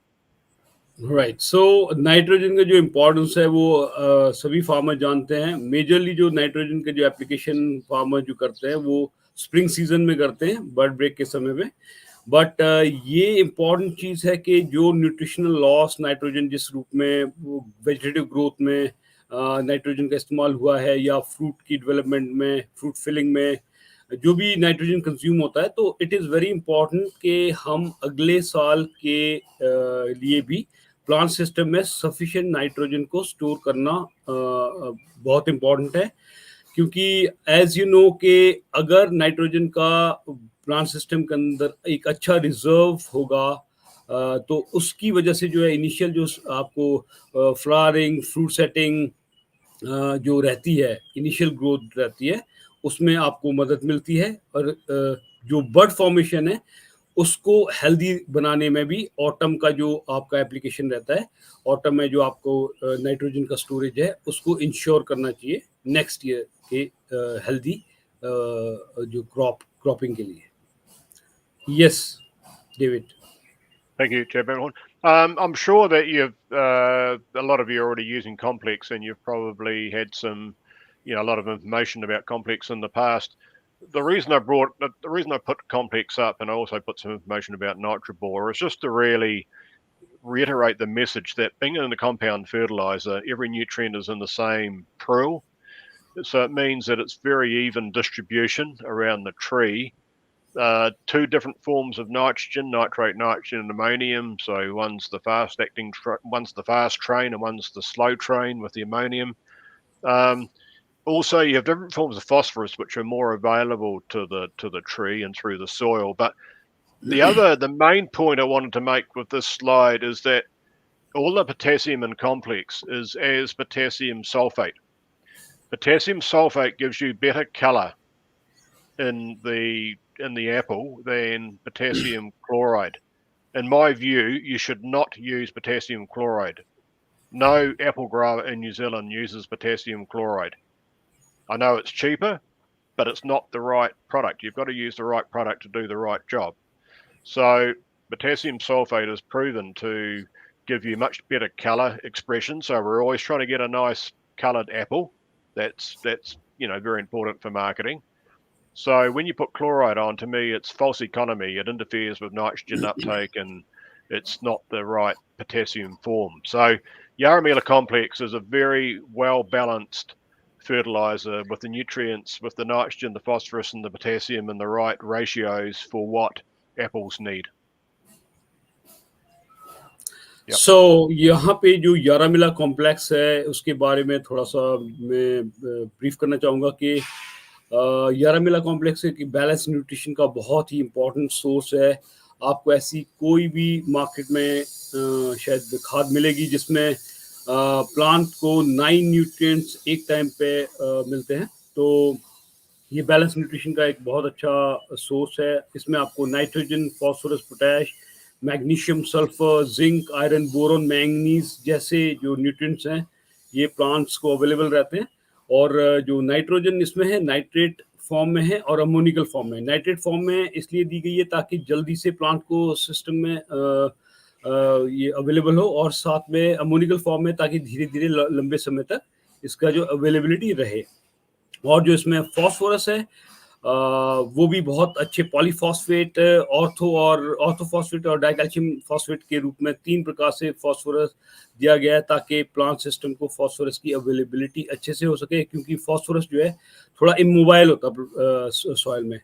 Right. So nitrogen का जो importance है वो सभी farmer जानते हैं. Majorly जो nitrogen के जो एप्लीकेशन फार्मर जो करते हैं वो स्प्रिंग सीजन में करते हैं, बर्ड ब्रेक के समय में. बट ये इम्पॉर्टेंट चीज़ है कि जो न्यूट्रिशनल लॉस नाइट्रोजन जिस रूप में वो वेजिटेटिव ग्रोथ में नाइट्रोजन का इस्तेमाल हुआ है, या फ्रूट की डेवलपमेंट में, फ्रूट फिलिंग में जो भी नाइट्रोजन कंज्यूम होता है, तो इट इज़ वेरी इंपॉर्टेंट कि हम अगले साल के लिए भी प्लांट सिस्टम में सफिशिएंट नाइट्रोजन को स्टोर करना बहुत इम्पॉर्टेंट है. क्योंकि एज यू नो कि अगर नाइट्रोजन का प्लांट सिस्टम के अंदर एक अच्छा रिजर्व होगा, तो उसकी वजह से जो है इनिशियल जो आपको फ्लावरिंग, फ्रूट सेटिंग जो रहती है, इनिशियल ग्रोथ रहती है, उसमें आपको मदद मिलती है. और जो बर्ड फॉर्मेशन है उसको हेल्दी बनाने में भी ऑटम का जो आपका एप्लीकेशन रहता है, ऑटम में जो आपको नाइट्रोजन का स्टोरेज है उसको इंश्योर करना चाहिए नेक्स्ट ईयर के हेल्दी जो क्रॉपिंग के लिए. Yes David.
Thank you, Chair Benhorn. I'm sure that a lot of you are already using Complex, and you've probably had a lot of information about Complex in the past. The reason I put Complex up, and I also put some information about Nitrobor, is just to really reiterate the message that being in a compound fertilizer, every nutrient is in the same pool. So it means that it's very even distribution around the tree. Two different forms of nitrogen, nitrate nitrogen and ammonium. So one's the fast train, and one's the slow train with the ammonium. Also, you have different forms of phosphorus, which are more available to the tree and through the soil. But the main point I wanted to make with this slide is that all the potassium in Complex is as potassium sulfate. Potassium sulfate gives you better color in the apple than potassium chloride. In my view, you should not use potassium chloride. No apple grower in New Zealand uses potassium chloride. I know it's cheaper, but it's not the right product. You've got to use the right product to do the right job. So potassium sulfate is proven to give you much better color expression. So we're always trying to get a nice colored apple. That's very important for marketing. So when you put chloride on, to me, it's false economy. It interferes with nitrogen uptake, and it's not the right potassium form. So Yara Complex is a very well-balanced fertilizer with the nutrients, with the nitrogen, the phosphorus, and the potassium in the right ratios for what apples need.
Yep. So यहाँ पे जो यारामिला complex है उसके बारे में थोड़ा सा मैं ब्रीफ करना चाहूँगा कि यारामिला कॉम्प्लेक्स एक बैलेंस न्यूट्रिशन का बहुत ही इम्पोर्टेंट सोर्स है. आपको ऐसी कोई भी मार्केट में शायद खाद मिलेगी जिसमें प्लांट को 9 न्यूट्रिएंट्स एक टाइम पे मिलते हैं. तो ये बैलेंस न्यूट्रिशन का एक बहुत अच्छा सोर्स है. इसमें आपको nitrogen, phosphorus, potash, magnesium, sulphur, zinc, iron, boron, manganese जैसे जो न्यूट्रिएंट्स हैं ये प्लांट्स को अवेलेबल रहते हैं. और जो नाइट्रोजन इसमें है नाइट्रेट फॉर्म में है और अमोनिकल फॉर्म में. नाइट्रेट फॉर्म में इसलिए दी गई है ताकि जल्दी से प्लांट को सिस्टम में ये अवेलेबल हो, और साथ में अमोनिकल फॉर्म में, ताकि धीरे धीरे लंबे समय तक इसका जो अवेलेबिलिटी रहे। और जो इसमें फॉस्फोरस है, वो भी बहुत अच्छे पॉलीफॉस्फेट, ऑर्थोफॉस्फेट और डाइकैल्शियम फॉस्फेट के रूप में 3 प्रकार से फॉस्फोरस दिया गया है, ताकि प्लांट सिस्टम को फॉस्फोरस की अवेलेबिलिटी अच्छे से हो सके, क्योंकि फॉस्फोरस जो है थोड़ा इमोबाइल होता है सॉइल में।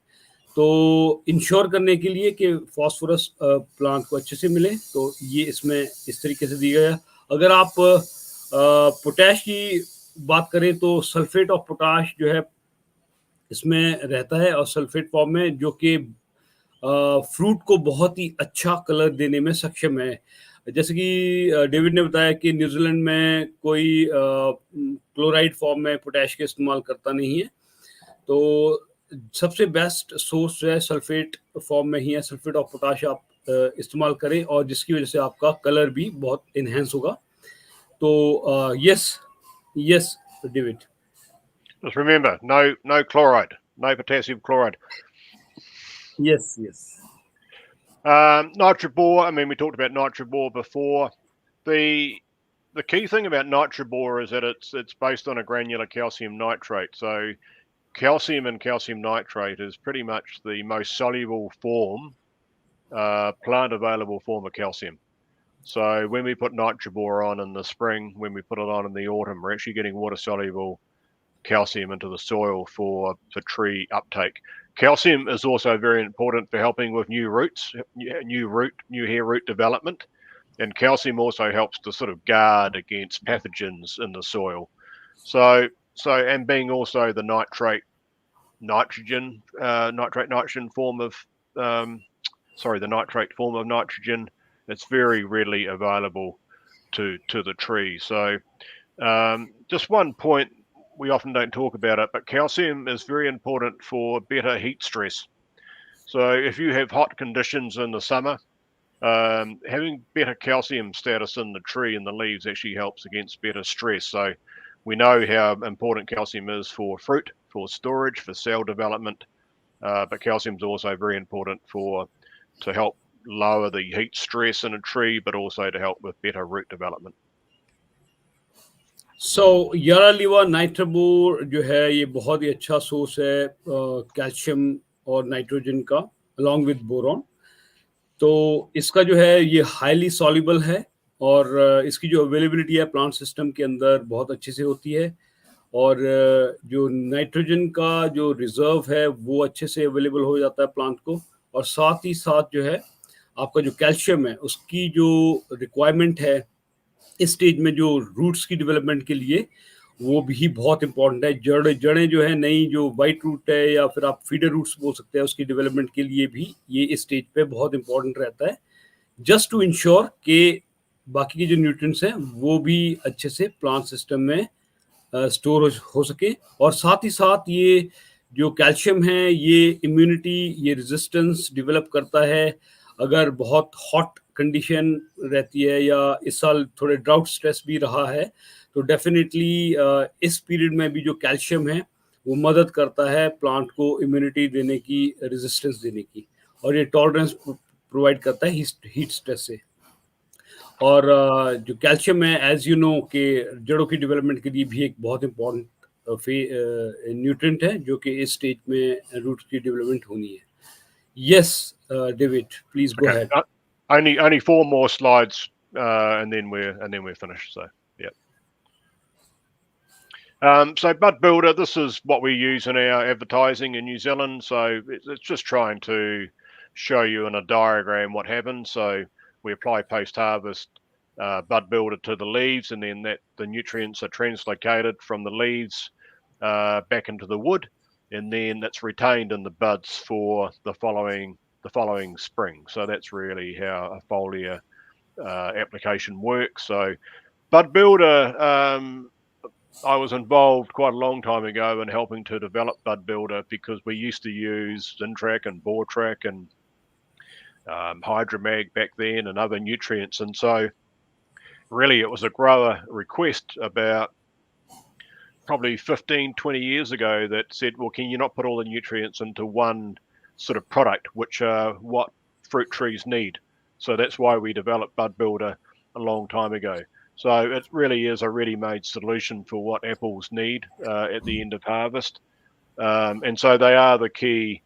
तो इंश्योर करने के लिए कि फॉस्फोरस प्लांट को अच्छे से मिले, तो ये इसमें इस तरीके से दिया गया। अगर आप पोटैश की बात करें, तो सल्फेट ऑफ पोटाश जो है इसमें रहता है, और सल्फेट फॉर्म में, जो कि फ्रूट को बहुत ही अच्छा कलर देने में सक्षम है। जैसे कि डेविड ने बताया कि न्यूजीलैंड में कोई क्लोराइड फॉर्म में पोटैश का इस्तेमाल करता नहीं है, तो सबसे बेस्ट सोर्स जो है सल्फेट फॉर्म में ही है। सल्फेट ऑफ पोटाश आप इस्तेमाल करें, और जिसकी वजह से आपका कलर भी बहुत इनहेंस होगा। तो yes, yes David.
Just remember, no chloride, no potassium chloride.
Yes, yes.
Nitrobore, I mean, we talked about nitrobore before. The key thing about nitrobore is that it's based on a granular calcium nitrate. So calcium and calcium nitrate is pretty much the most soluble form, plant available form of calcium. So when we put nitrobore on in the spring, when we put it on in the autumn, we're actually getting water soluble calcium into the soil for tree uptake. Calcium is also very important for helping with new roots, new hair root development, and calcium also helps to sort of guard against pathogens in the soil. So and being also the nitrate nitrogen form of the nitrate form of nitrogen, it's very readily available to the tree. So just one point, we often don't talk about it, but calcium is very important for better heat stress. So if you have hot conditions in the summer, having better calcium status in the tree and the leaves actually helps against better stress. So we know how important calcium is for fruit, for storage, for cell development, but calcium is also very important to help lower the heat stress in a tree, but also to help with better root development.
सो यारा लीवा नाइट्रोबोर जो है, ये बहुत ही अच्छा source है calcium और nitrogen का, along with boron. तो इसका जो है ये हाईली सॉल्युबल है, और इसकी जो अवेलेबिलिटी है प्लांट सिस्टम के अंदर बहुत अच्छे से होती है। और जो नाइट्रोजन का जो रिजर्व है वो अच्छे से अवेलेबल हो जाता है प्लांट को। और साथ ही साथ जो है आपका जो कैल्शियम है उसकी जो रिक्वायरमेंट है इस स्टेज में, जो रूट्स की डेवलपमेंट के लिए, वो भी बहुत इंपॉर्टेंट है। जड़ें जो है नई, जो वाइट रूट है या फिर आप फीडर रूट्स बोल सकते हैं, उसकी डेवलपमेंट के लिए भी ये इस स्टेज पे बहुत इंपॉर्टेंट रहता है, जस्ट टू इंश्योर कि बाकी के जो न्यूट्रिएंट्स हैं वो भी अच्छे से प्लांट सिस्टम में स्टोर हो सके। और साथ ही साथ ये जो कैल्शियम है ये इम्यूनिटी, ये रेजिस्टेंस डेवलप करता है। अगर बहुत हॉट कंडीशन रहती है या इस साल थोड़े ड्राउट स्ट्रेस भी रहा है, तो डेफिनेटली इस पीरियड में भी जो कैल्शियम है वो मदद करता है प्लांट को इम्यूनिटी देने की, रेजिस्टेंस देने की, और ये टॉलरेंस प्रोवाइड करता है हीट स्ट्रेस से। और जो कैल्शियम है, एज यू नो, कि जड़ों की डेवलपमेंट के लिए भी एक बहुत इंपॉर्टेंट न्यूट्रिएंट है, जो कि इस स्टेज में रूट की डेवलपमेंट होनी है। Yes David, please go ahead.
Only 4 more slides, and then we're finished. So yeah. So Bud Builder, this is what we use in our advertising in New Zealand. So it's just trying to show you in a diagram what happens. So we apply post-harvest Bud Builder to the leaves, and then the nutrients are translocated from the leaves back into the wood, and then it's retained in the buds for the following spring. So that's really how a foliar application works. So Bud Builder, I was involved quite a long time ago in helping to develop Bud Builder, because we used to use Zinc and Bortrac and Hydromag back then and other nutrients. And so really it was a grower request about probably 15, 20 years ago that said, well, can you not put all the nutrients into one sort of product, which are what fruit trees need? So that's why we developed Bud Builder a long time ago. So it really is a ready-made solution for what apples need at the end of harvest, and so they are the key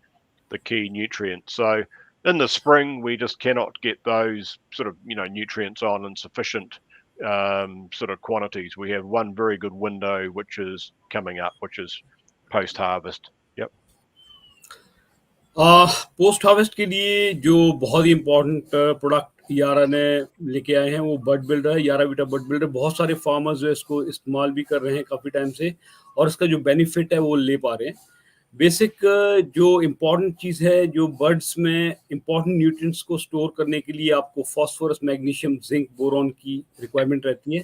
nutrients. So in the spring, we just cannot get those sort of nutrients on in sufficient sort of quantities. We have one very good window which is coming up, which is post-harvest. Yep.
Post harvest के लिए जो बहुत ही important product यारा ने लेके आए हैं वो बड बिल्डर है, यारा वीटा बड बिल्डर। बहुत सारे फार्मर्स जो है इसको इस्तेमाल भी कर रहे हैं काफ़ी टाइम से, और इसका जो बेनिफिट है वो ले पा रहे हैं। बेसिक जो इम्पोर्टेंट चीज़ है, जो बर्ड्स में इम्पोर्टेंट न्यूट्रिएंट्स को स्टोर करने के लिए आपको फास्फोरस, मैग्नीशियम, जिंक, बोरॉन की रिक्वायरमेंट रहती है,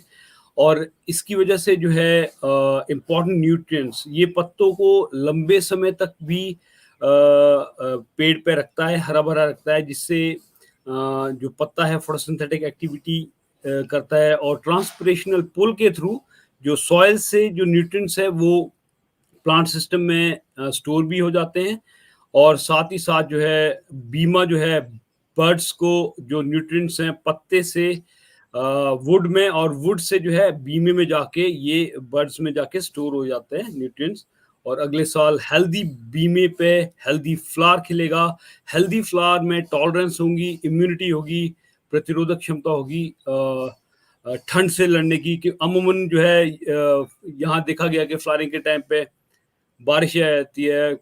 और इसकी वजह से जो है इम्पोर्टेंट न्यूट्रिएंट्स ये पत्तों को लंबे समय तक भी पेड़ पे रखता है, हरा भरा रखता है, जिससे जो पत्ता है फोटोसिंथेटिक एक्टिविटी करता है, और ट्रांसपिरेशनल पुल के थ्रू जो सॉइल से जो न्यूट्रिएंट्स है वो प्लांट सिस्टम में स्टोर भी हो जाते हैं, और साथ ही साथ जो है बीमा जो है बर्ड्स को जो न्यूट्रिएंट्स हैं पत्ते से वुड में, और वुड से जो है बीमे में जाके ये बर्ड्स में जाके स्टोर हो जाते हैं न्यूट्रिएंट्स, और अगले साल हेल्दी बीमे पे हेल्दी फ्लावर खिलेगा। हेल्दी फ्लावर में टॉलरेंस होगी, इम्यूनिटी होगी, प्रतिरोधक क्षमता होगी ठंड से लड़ने की। कि अमूमन जो है यहाँ देखा गया कि फ्लावरिंग के टाइम पे बारिश आती है,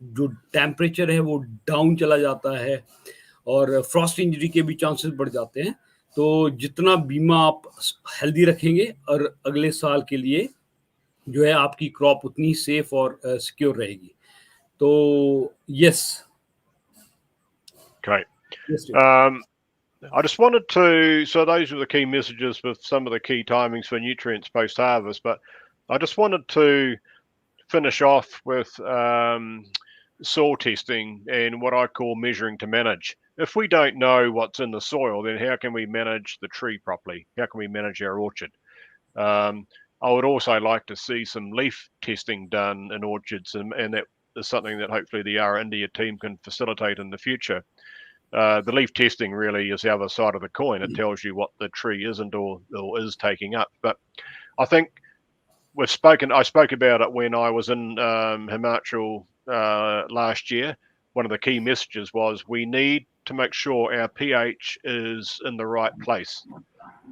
जो टेम्परेचर है वो डाउन चला जाता है, और फ्रॉस्ट इंजरी के भी चांसेस बढ़ जाते हैं। तो जितना बीमा आप हेल्दी रखेंगे, और अगले साल के लिए जो है आपकी क्रॉप उतनी सेफ और सिक्योर रहेगी। तो yes.
Okay. I just wanted to, so those were the key messages with some of the key timings for nutrients post-harvest, but I just wanted to finish off with soil testing and what I call measuring to manage. If we don't know what's in the soil, then how can we manage the tree properly? How can we manage our orchard? I would also like to see some leaf testing done in orchards, and that is something that hopefully the Yara India team can facilitate in the future. The leaf testing really is the other side of the coin. It tells you what the tree isn't or is taking up. But I think I spoke about it when I was in Himachal last year. One of the key messages was we need to make sure our pH is in the right place.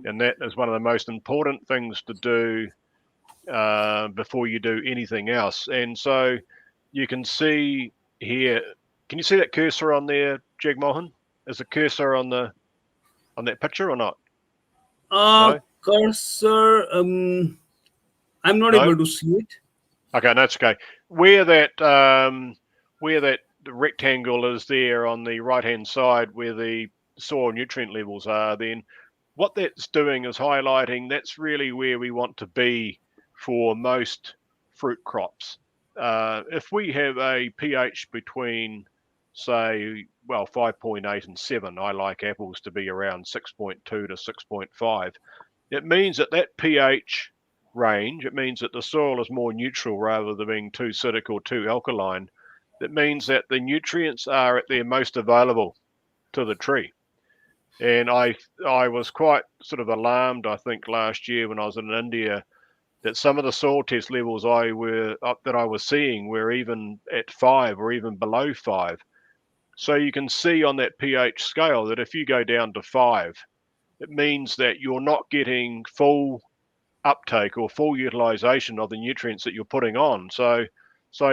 And that is one of the most important things to do before you do anything else. And so you can see here, can you see that cursor on there, Jagmohan? Is the cursor on that picture or not?
No? Cursor, I'm not able to see it.
Okay, that's okay. Where that rectangle is there on the right-hand side, where the soil nutrient levels are, then what that's doing is highlighting that's really where we want to be for most fruit crops. If we have a pH between, say, 5.8 and 7, I like apples to be around 6.2 to 6.5. It means that pH range, it means that the soil is more neutral rather than being too acidic or too alkaline. It means that the nutrients are at their most available to the tree. And I was quite sort of alarmed, I think, last year when I was in India, that some of the soil test levels that I was seeing were even at 5 or even below 5. So you can see on that pH scale that if you go down to 5, it means that you're not getting full uptake or full utilization of the nutrients that you're putting on. So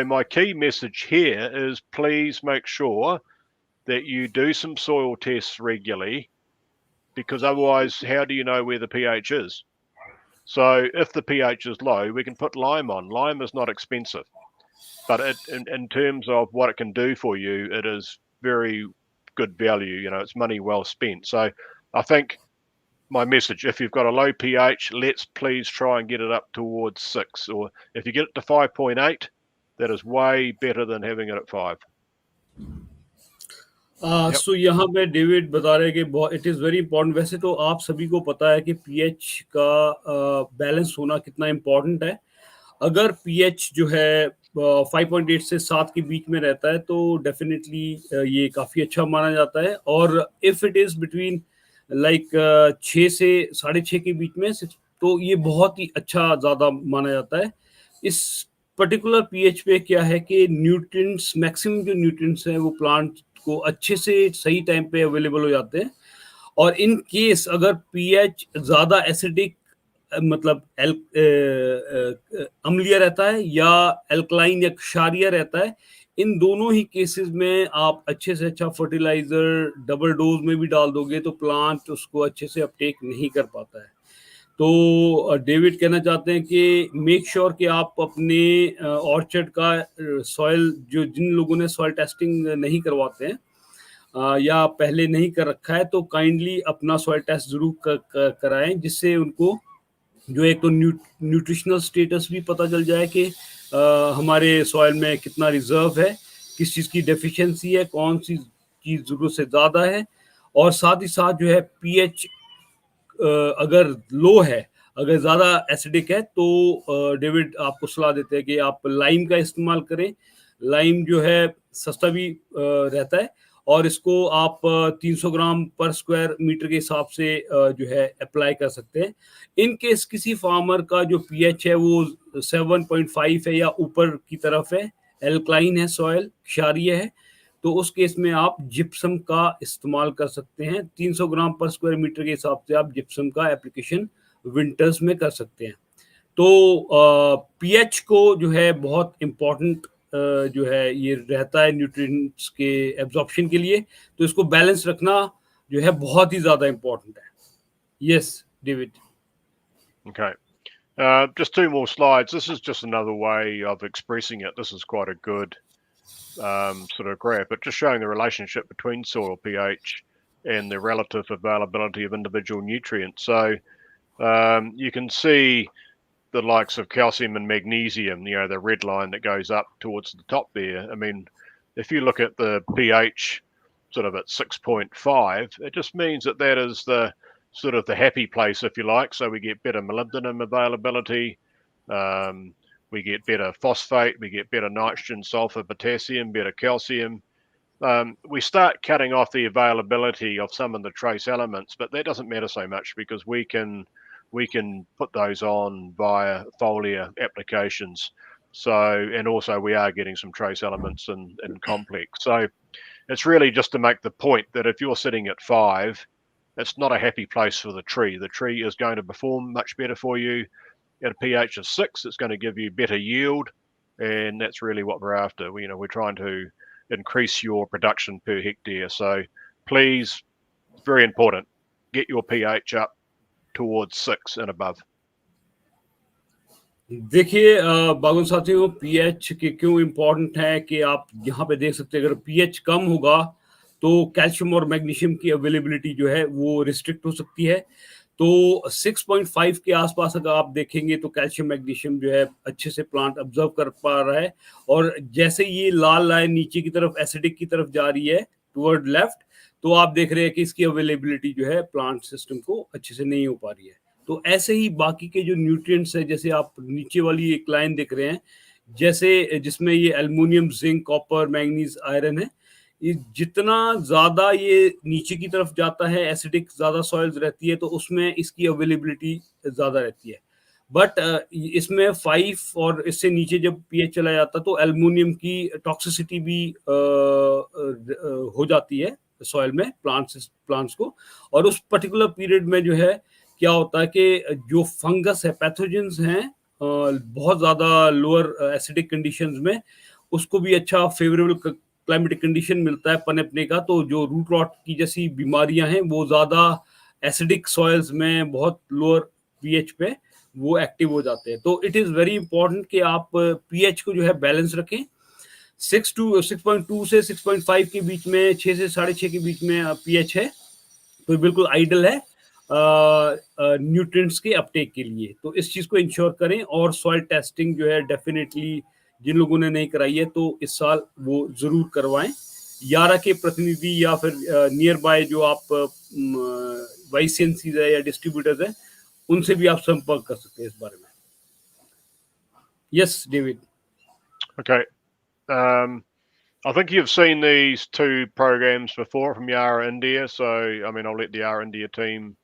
my key message here is please make sure that you do some soil tests regularly, because otherwise, how do you know where the pH is? So if the pH is low, we can put lime on. Lime is not expensive, but in terms of what it can do for you, it is very good value. It's money well spent. So I think my message, if you've got a low pH, let's please try and get it up towards 6. Or if you get it to 5.8, that is way better than having it at 5.
सो यहाँ पे David बता रहे हैं कि it is very important. वैसे तो आप सभी को पता है कि पीएच का बैलेंस होना कितना इम्पोर्टेंट है। अगर पीएच जो है 5.8 से 7 के बीच में रहता है, तो डेफिनेटली ये काफ़ी अच्छा माना जाता है। और if it is between like 6 से 6.5 के बीच में, तो ये बहुत ही अच्छा ज़्यादा माना जाता है। इस पर्टिकुलर पीएच पे क्या है कि न्यूट्रिएंट्स, मैक्सिमम जो न्यूट्रिएंट्स हैं वो प्लांट को अच्छे से सही टाइम पे अवेलेबल हो जाते हैं। और इन केस अगर पीएच ज़्यादा एसिडिक, मतलब अम्लीय रहता है या एल्कलाइन या क्षारीय रहता है, इन दोनों ही केसेस में आप अच्छे से अच्छा फर्टिलाइजर डबल डोज में भी डाल दोगे तो प्लांट उसको अच्छे से अपटेक नहीं कर पाता है। तो डेविड कहना चाहते हैं कि मेक श्योर कि आप अपने ऑर्चर्ड का सॉइल, जो जिन लोगों ने सॉइल टेस्टिंग नहीं करवाते हैं या पहले नहीं कर रखा है, तो काइंडली अपना सॉइल टेस्ट जरूर कराएं, जिससे उनको जो एक तो न्यूट्रिशनल स्टेटस भी पता चल जाए कि हमारे सॉइल में कितना रिजर्व है, किस चीज़ की डेफिशिएंसी है, कौन सी चीज़ ज़रूरत से ज़्यादा है। और साथ ही साथ जो है पीएच अगर लो है, अगर ज़्यादा एसिडिक है, तो डेविड आपको सलाह देते हैं कि आप लाइम का इस्तेमाल करें। लाइम जो है सस्ता भी रहता है, और इसको आप 300 ग्राम पर स्क्वायर मीटर के हिसाब से जो है अप्लाई कर सकते हैं। इन केस किसी फार्मर का जो पीएच है वो 7.5 है या ऊपर की तरफ है, एल्कलाइन है सॉइल, क्षारीय है, तो उस केस में आप जिप्सम का इस्तेमाल कर सकते हैं। 300 ग्राम पर स्क्वायर मीटर के हिसाब से आप जिप्सम का एप्लीकेशन विंटर्स में कर सकते हैं। तो पीएच को जो है बहुत इम्पोर्टेंट जो है ये रहता है न्यूट्रिएंट्स के एब्जॉर्प्शन के लिए, तो इसको बैलेंस रखना जो है बहुत ही ज़्यादा इम्पोर्टेंट है। Yes David.
Okay. Just two more slides. This is just another way of expressing it. This is quite a good sort of graph, but just showing the relationship between soil pH and the relative availability of individual nutrients. So you can see the likes of calcium and magnesium, you know, the red line that goes up towards the top there. I mean, if you look at the pH sort of at 6.5, it just means that that is the sort of the happy place, if you like. So we get better molybdenum availability, we get better phosphate, we get better nitrogen, sulfur, potassium, better calcium. We start cutting off the availability of some of the trace elements, but that doesn't matter so much because we can put those on via foliar applications. So, and also we are getting some trace elements in complex. So it's really just to make the point that if you're sitting at 5, it's not a happy place for the tree. The tree is going to perform much better for you. At a pH of 6, it's going to give you better yield, and that's really what we're after. We're trying to increase your production per hectare. So please, it's very important, get your pH up towards 6 and above.
देखिए बागुन साथियों, pH के क्यों important है कि आप यहाँ पे देख सकते हैं, अगर पीएच कम होगा तो कैल्शियम और मैग्नीशियम की अवेलेबिलिटी जो है वो रिस्ट्रिक्ट हो सकती है। तो 6.5 के आसपास अगर आप देखेंगे तो कैल्शियम मैग्नीशियम जो है अच्छे से प्लांट ऑब्जर्व कर पा रहा है, और जैसे ये लाल लाइन नीचे की तरफ एसिडिक की तरफ जा रही है टुवर्ड लेफ्ट, तो आप देख रहे हैं कि इसकी अवेलेबिलिटी जो है प्लांट सिस्टम को अच्छे से नहीं हो पा रही है। तो ऐसे ही बाकी के जो न्यूट्रिएंट्स है, जैसे आप नीचे वाली एक लाइन देख रहे हैं, जैसे जिसमें ये aluminium, zinc, copper, manganese, iron है, ये जितना ज्यादा ये नीचे की तरफ जाता है, एसिडिक ज्यादा सॉइल्स रहती है, तो उसमें इसकी अवेलेबिलिटी ज्यादा रहती है। बट इसमें 5 और इससे नीचे जब पीएच चला जाता तो एल्युमिनियम की टॉक्सिसिटी भी हो जाती है सॉइल में प्लांट्स को। और उस पर्टिकुलर पीरियड में जो है क्या होता है कि जो फंगस है, पैथोजेंस हैं बहुत ज़्यादा लोअर एसिडिक कंडीशंस में, उसको भी अच्छा फेवरेबल क्लाइमेटिक कंडीशन मिलता है पनपने का। तो जो रूट रॉट की जैसी बीमारियां हैं वो ज़्यादा एसिडिक सॉइल्स में बहुत लोअर पीएच पे वो एक्टिव हो जाते हैं। तो इट इज़ वेरी इंपॉर्टेंट कि आप पीएच को जो है बैलेंस रखें। 6.2 से 6.5 के बीच में, 6 से 6.5 के बीच में पीएच है तो बिल्कुल आइडल है न्यूट्रिएंट्स के अपटेक के लिए। तो इस चीज़ को इंश्योर करें, और सॉइल टेस्टिंग जो है डेफिनेटली जिन लोगों ने नहीं कराई है तो इस साल वो ज़रूर करवाएं। यारा के प्रतिनिधि या फिर नियर बाय जो आप वाइसेंसीज है या डिस्ट्रीब्यूटर्स है, उनसे भी आप संपर्क कर सकते हैं इस बारे में। Yes David.
Okay. I think you've seen these two programs before from Yara India, so I mean I'll let the Yara India team,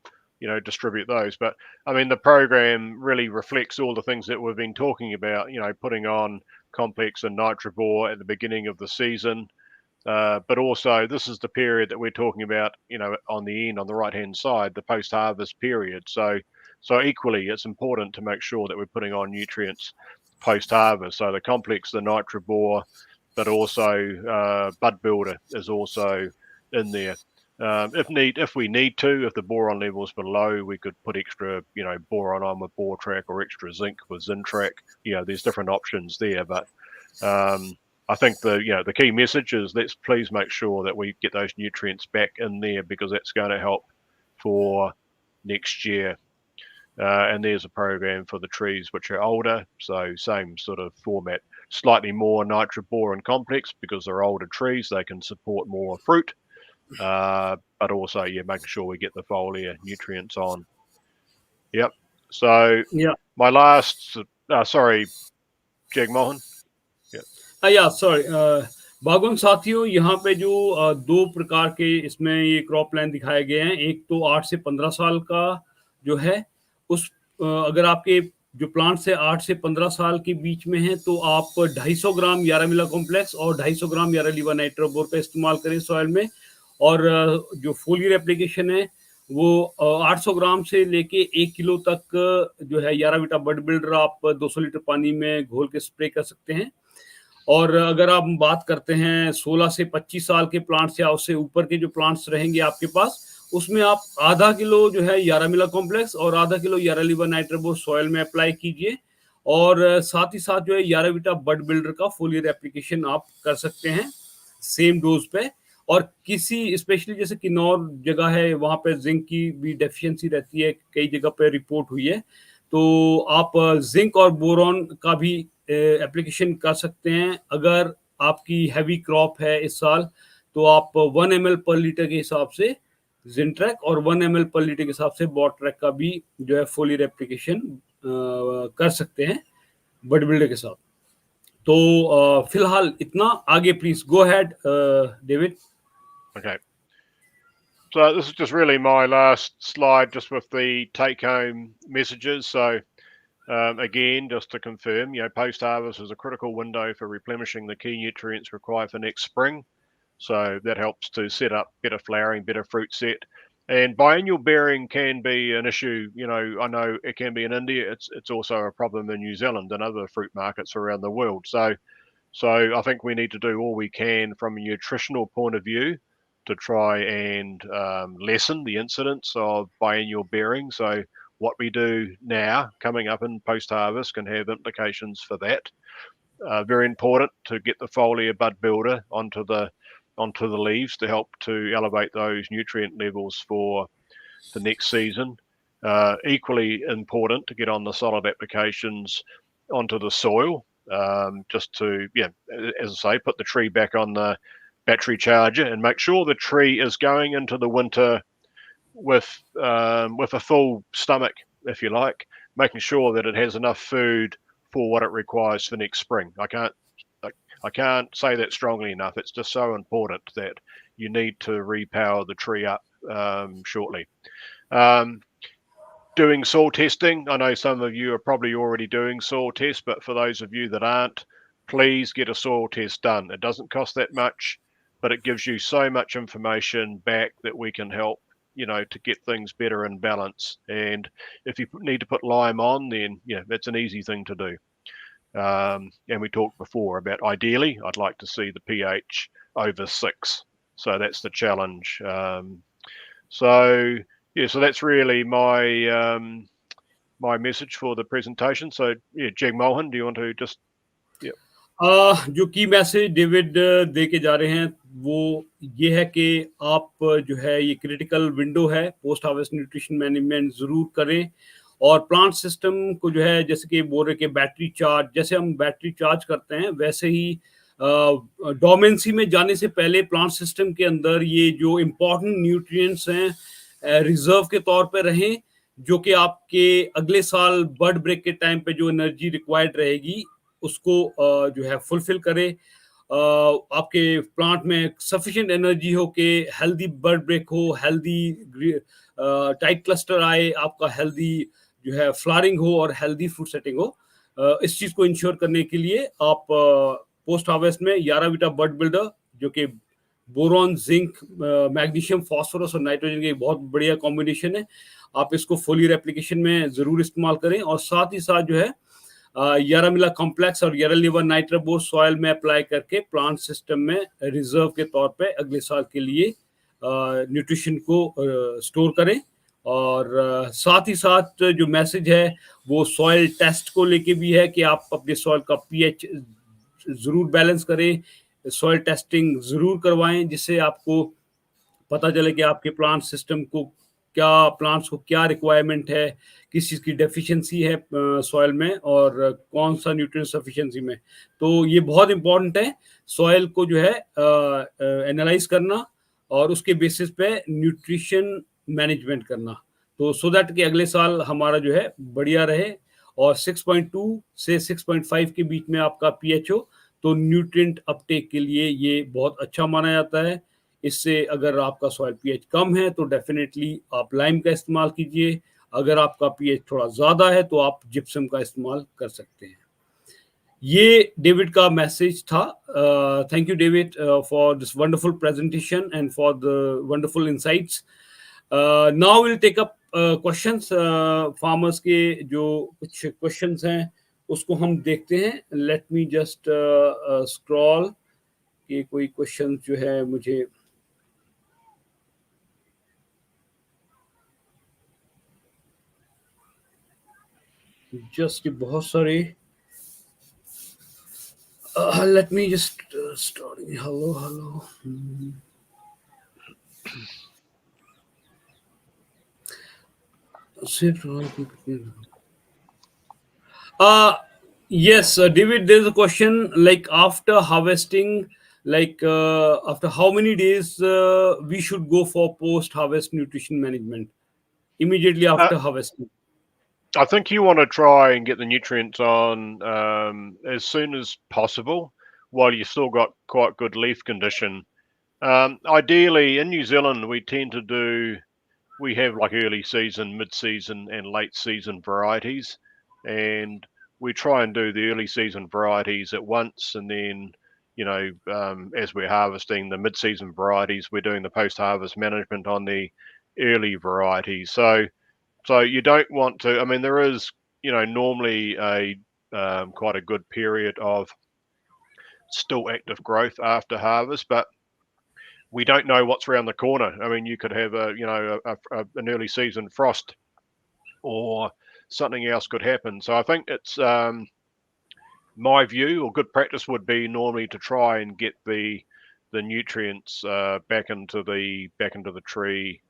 distribute those. But I mean the program really reflects all the things that we've been talking about. Putting on complex and nitrobore at the beginning of the season, but also this is the period that we're talking about. On the right hand side, the post harvest period. So equally, it's important to make sure that we're putting on nutrients post harvest. So the complex, the nitrobore, but also bud builder is also in there. If we need to, if the boron level is below, we could put extra, boron on with Boratrac or extra zinc with Zintrac. There's different options there, but I think the key message is let's please make sure that we get those nutrients back in there because that's going to help for next year. And there's a program for the trees which are older, so same sort of format, slightly more nitroboron complex because they're older trees, they can support more fruit, but also making sure we get the foliar nutrients on. Yep. So my last, sorry, Jagmohan.
या sorry बागवान साथियों, यहाँ पे जो दो प्रकार के इसमें ये क्रॉप प्लान दिखाए गए हैं, एक तो 8 से 15 साल का जो है, उस अगर आपके जो प्लांट्स है 8 से 15 साल के बीच में है तो आप 250 ग्राम यारा मिला कॉम्प्लेक्स और 250 ग्राम यारा लीवा नाइट्रोबोर का इस्तेमाल करें सॉइल में। और जो फोलियर एप्लीकेशन है वो 800 ग्राम से लेके 1 किलो तक जो है यारा वीटा बड बिल्डर आप 200 लीटर पानी में घोल के स्प्रे कर सकते हैं। और अगर आप बात करते हैं 16 से 25 साल के प्लांट्स या उससे ऊपर के जो प्लांट्स रहेंगे आपके पास, उसमें आप आधा किलो जो है यारा मिला कॉम्प्लेक्स और आधा किलो यारा लीवा नाइट्रोबोर सॉइल में अप्लाई कीजिए। और साथ ही साथ जो है यारा वीटा बड बिल्डर का फोलियर एप्लीकेशन आप कर सकते हैं सेम डोज पे। और किसी स्पेशली जैसे किन्नौर जगह है, वहां पे जिंक की भी डेफिशिएंसी रहती है, कई जगह पे रिपोर्ट हुई है, तो आप जिंक और बोरॉन का भी एप्लीकेशन कर सकते हैं। अगर आपकी हैवी क्रॉप है इस साल तो आप 1 ml पर लीटर के हिसाब से जिंट्रैक और 1 ml पर लीटर के हिसाब से बॉट्रैक का भी जो है फोलियर एप्लीकेशन कर सकते हैं बड बिल्डर के साथ। तो फिलहाल इतना, आगे please go ahead David.
Okay. So this is just really my last slide, just with the take-home messages. So again, just to confirm, post-harvest is a critical window for replenishing the key nutrients required for next spring. So that helps to set up better flowering, better fruit set. And biennial bearing can be an issue. I know it can be in India. It's also a problem in New Zealand and other fruit markets around the world. So I think we need to do all we can from a nutritional point of view to try and lessen the incidence of biennial bearing. So what we do now coming up in post-harvest can have implications for that. Very important to get the foliar bud builder onto the leaves to help to elevate those nutrient levels for the next season. Equally important to get on the solid applications onto the soil, just to, as I say, put the tree back on the battery charger and make sure the tree is going into the winter with a full stomach, if you like, making sure that it has enough food for what it requires for next spring. I can't say that strongly enough. It's just so important that you need to repower the tree up shortly. Doing soil testing. I know some of you are probably already doing soil tests, but for those of you that aren't, please get a soil test done. It doesn't cost that much, but it gives you so much information back that we can help, to get things better in balance. And if you need to put lime on, then that's an easy thing to do. And we talked before about ideally, I'd like to see the pH over 6. So that's the challenge. So that's really my message for the presentation. So Jagmohan, do you want to just
जो की message David दे के जा रहे हैं वो ये है कि आप जो है ये क्रिटिकल विंडो है, पोस्ट हार्वेस्ट न्यूट्रिशन मैनेजमेंट जरूर करें। और प्लांट सिस्टम को जो है जैसे कि बोल रहे कि बैटरी चार्ज, जैसे हम बैटरी चार्ज करते हैं वैसे ही डोमेंसी में जाने से पहले प्लांट सिस्टम के अंदर ये जो इम्पोर्टेंट न्यूट्रिएंट्स हैं रिजर्व के तौर पे रहें, जो कि आपके अगले साल बर्ड ब्रेक के टाइम पे जो एनर्जी रिक्वायर्ड रहेगी उसको जो है फुलफिल करे, आपके प्लांट में सफिशिएंट एनर्जी हो कि हेल्दी बर्ड ब्रेक हो, हेल्दी टाइट क्लस्टर आए, आपका हेल्दी जो है फ्लावरिंग हो और हेल्दी फ्रूट सेटिंग हो। इस चीज को इंश्योर करने के लिए आप पोस्ट हार्वेस्ट में याराविटा बर्ड बिल्डर, जो कि बोरॉन, जिंक, मैग्नीशियम, फास्फोरस और नाइट्रोजन की बहुत बढ़िया कॉम्बिनेशन है, आप इसको फोलियर एप्लीकेशन में जरूर इस्तेमाल करें। और साथ ही साथ जो है यारामिला कॉम्प्लेक्स और यारालीवर नाइट्रोबोर सॉइल में अप्लाई करके प्लांट सिस्टम में रिजर्व के तौर पे अगले साल के लिए न्यूट्रिशन को स्टोर करें। और साथ ही साथ जो मैसेज है वो सॉइल टेस्ट को लेके भी है कि आप अपने सॉइल का पीएच जरूर बैलेंस करें, सॉइल टेस्टिंग जरूर करवाएं, जिससे आपको पता चले कि आपके प्लांट सिस्टम को क्या, प्लांट्स को क्या रिक्वायरमेंट है, किस चीज़ की डेफिशिएंसी है सॉइल में, और कौन सा न्यूट्रिएंट सफिशिएंसी में। तो ये बहुत इंपॉर्टेंट है सॉइल को जो है एनालाइज करना और उसके बेसिस पे न्यूट्रिशन मैनेजमेंट करना, तो सो दैट कि अगले साल हमारा जो है बढ़िया रहे। और 6.2 से 6.5 के बीच में आपका पीएच हो तो न्यूट्रिएंट अपटेक के लिए ये बहुत अच्छा माना जाता है। इससे अगर आपका सॉइल पीएच कम है तो डेफिनेटली आप लाइम का इस्तेमाल कीजिए, अगर आपका पीएच थोड़ा ज़्यादा है तो आप जिप्सम का इस्तेमाल कर सकते हैं। ये डेविड का मैसेज था। Thank you David for this wonderful presentation and for the wonderful insights. Now will take up questions, farmers के जो कुछ क्वेश्चंस हैं उसको हम देखते हैं। लेट मी जस्ट स्क्रॉल कि कोई क्वेश्चन जो है मुझे जस्ट बहुत सारे let me just start. Hello. Yes, David, there's a question like after harvesting, like after how many days we should go for post-harvest nutrition management immediately after harvesting?
I think you want to try and get the nutrients on as soon as possible while you've still got quite good leaf condition. Ideally, in New Zealand, we have like early season, mid season, and late season varieties. And we try and do the early season varieties at once. And then, as we're harvesting the mid season varieties, we're doing the post harvest management on the early varieties. So you don't want to, I mean, there is, normally quite a good period of still active growth after harvest, but we don't know what's around the corner. I mean, you could have an early season frost or something else could happen. So I think it's my view or good practice would be normally to try and get the nutrients back into the tree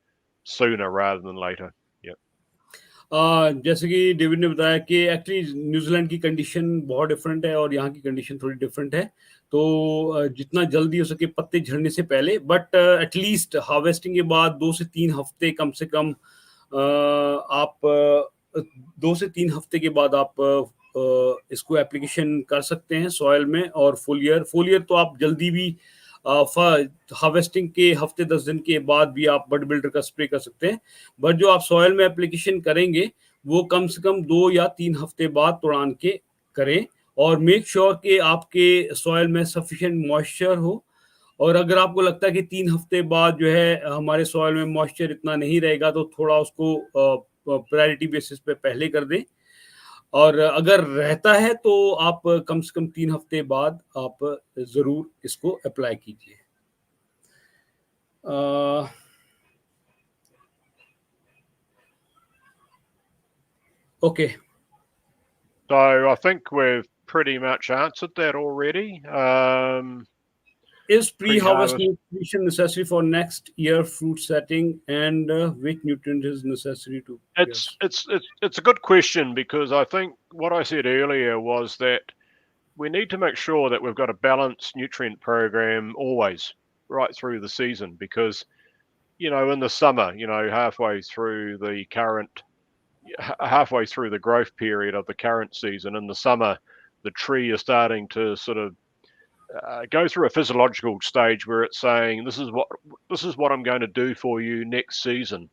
sooner rather than later.
जैसे कि David ने बताया कि actually New Zealand की condition बहुत different है और यहाँ की कंडीशन थोड़ी डिफरेंट है, तो जितना जल्दी हो सके पत्ते झड़ने से पहले, बट एटलीस्ट हार्वेस्टिंग के बाद 2 से 3 हफ्ते कम से कम आप 2 से 3 हफ्ते के बाद आप इसको एप्लीकेशन कर सकते हैं सॉइल में। और फोलियर तो आप जल्दी भी हार्वेस्टिंग के हफ्ते 10 दिन के बाद भी आप बड बिल्डर का स्प्रे कर सकते हैं, बट जो आप सॉइल में एप्लीकेशन करेंगे वो कम से कम 2 या 3 हफ्ते बाद तोड़ान के करें, और मेक श्योर कि आपके सॉइल में सफिशिएंट मॉइस्चर हो। और अगर आपको लगता है कि 3 हफ्ते बाद जो है हमारे सॉइल में मॉइस्चर इतना नहीं रहेगा तो थोड़ा उसको प्रायोरिटी बेसिस पे पहले कर दें, और अगर रहता है तो आप कम से कम 3 हफ्ते बाद आप जरूर इसको अप्लाई कीजिए। Okay,
So I think we've pretty much answered that already.
Is pre-harvest nutrition necessary for next year fruit setting, and which nutrient is necessary to?
It's a good question, because I think what I said earlier was that we need to make sure that we've got a balanced nutrient program always right through the season, because in the summer, halfway through the growth period of the current season, in the summer the tree is starting to sort of go through a physiological stage where it's saying, this is what I'm going to do for you next season.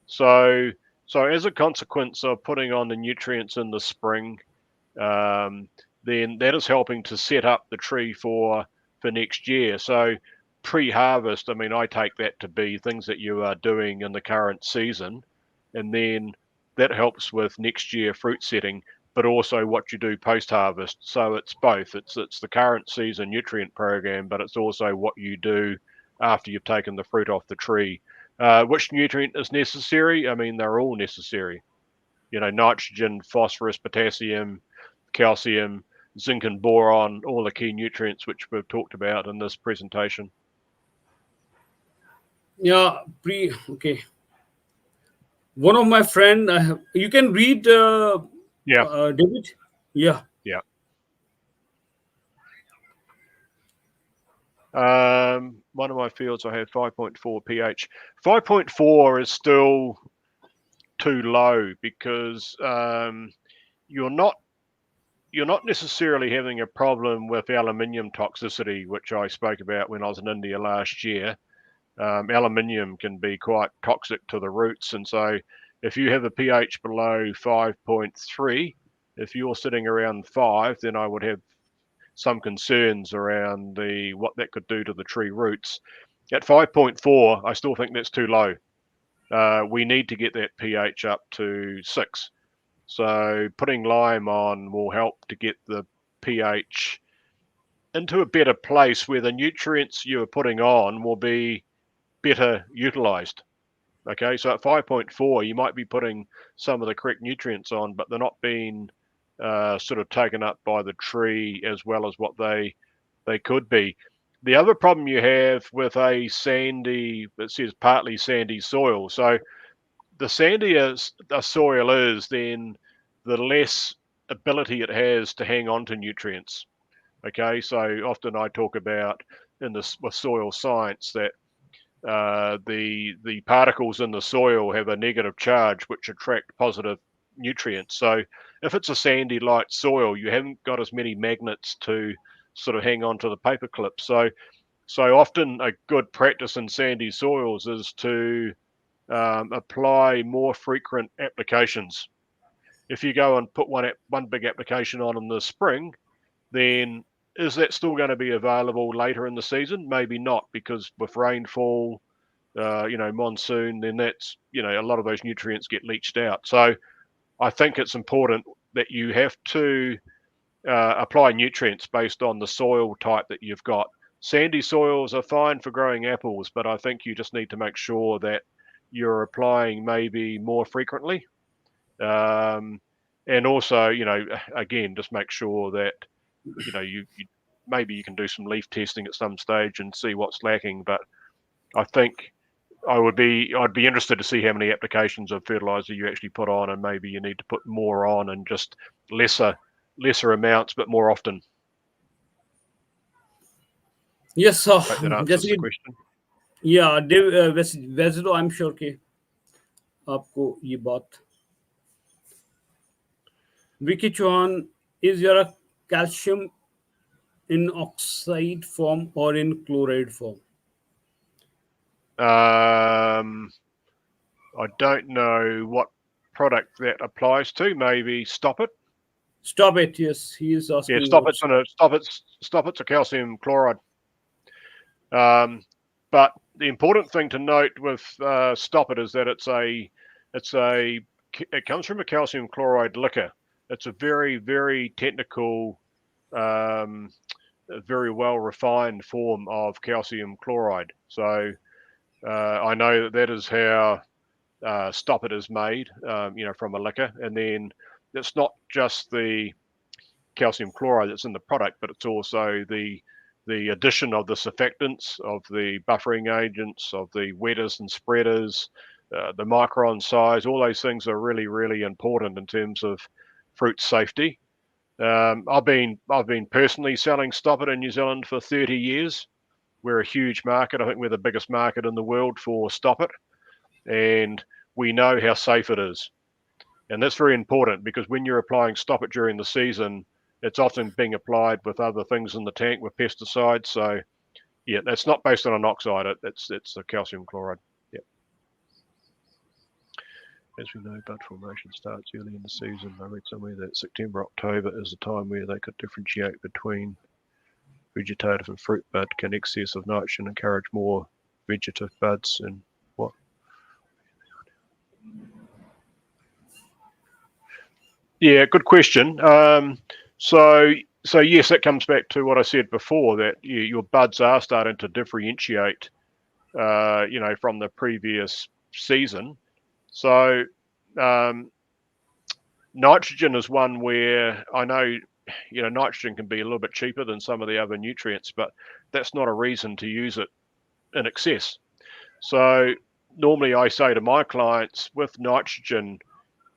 So as a consequence of putting on the nutrients in the spring, then that is helping to set up the tree for next year. So pre-harvest, I mean, I take that to be things that you are doing in the current season, and then that helps with next year fruit setting, but also what you do post-harvest. So it's both. It's the current season nutrient program, but it's also what you do after you've taken the fruit off the tree. Which nutrient is necessary? I mean, they're all necessary. You know, nitrogen, phosphorus, potassium, calcium, zinc and boron, all the key nutrients which we've talked about in this presentation.
Yeah, okay. One of my friend, you can read,
Yeah,
David. Yeah.
yeah. One of my fields I had 5.4 pH. 5.4 is still too low because you're not necessarily having a problem with aluminium toxicity, which I spoke about when I was in India last year. Aluminium can be quite toxic to the roots, and so if you have a pH below 5.3, if you're sitting around 5, then I would have some concerns around what that could do to the tree roots. At 5.4, I still think that's too low. We need to get that pH up to 6. So putting lime on will help to get the pH into a better place where the nutrients you are putting on will be better utilized. Okay, so at 5.4, you might be putting some of the correct nutrients on, but they're not being sort of taken up by the tree as well as what they could be. The other problem you have with a sandy, it says partly sandy soil. So the sandier a soil is, then the less ability it has to hang on to nutrients. Okay, so often I talk about with soil science that the particles in the soil have a negative charge which attract positive nutrients. So if it's a sandy light soil, you haven't got as many magnets to sort of hang on to the paper clip. So often a good practice in sandy soils is to apply more frequent applications. If you go and put one big application on in the spring, then is that still going to be available later in the season? Maybe not, because with rainfall, monsoon, then that's, a lot of those nutrients get leached out. So I think it's important that you have to apply nutrients based on the soil type that you've got. Sandy soils are fine for growing apples, but I think you just need to make sure that you're applying maybe more frequently. And also, again, just make sure that, you maybe you can do some leaf testing at some stage and see what's lacking. But I think I'd be interested to see how many applications of fertilizer you actually put on, and maybe you need to put more on and just lesser amounts, but more often.
Yes,
Hope that answers the
जैसे
question.
या वैसे तो I am sure कि आपको ये बात Vicky Chauhan is your calcium in oxide form or in chloride form?
I don't know what product that applies to. Maybe Stop It.
Stop it. Yes, he is asking.
Yeah, Stop It's a calcium chloride. But the important thing to note with Stop It is that it comes from a calcium chloride liquor. It's a very, very technical, very well refined form of calcium chloride. So I know that is how Stop It is made, from a liquor. And then it's not just the calcium chloride that's in the product, but it's also the addition of the surfactants, of the buffering agents, of the wetters and spreaders, the micron size. All those things are really, really important in terms of fruit safety. I've been personally selling Stop It in New Zealand for 30 years. We're a huge market. I think we're the biggest market in the world for Stop It, and we know how safe it is. And that's very important, because when you're applying Stop It during the season, it's often being applied with other things in the tank with pesticides. So yeah, that's not based on an oxide. It's the calcium chloride. Yeah. As we know, bud formation starts early in the season. I read somewhere that September, October is the time where they could differentiate between vegetative and fruit bud. Can excess of nitrogen encourage more vegetative buds, and what? Yeah, good question. So yes, that comes back to what I said before, that your buds are starting to differentiate, from the previous season. So nitrogen is one where I know, nitrogen can be a little bit cheaper than some of the other nutrients, but that's not a reason to use it in excess. So normally I say to my clients with nitrogen,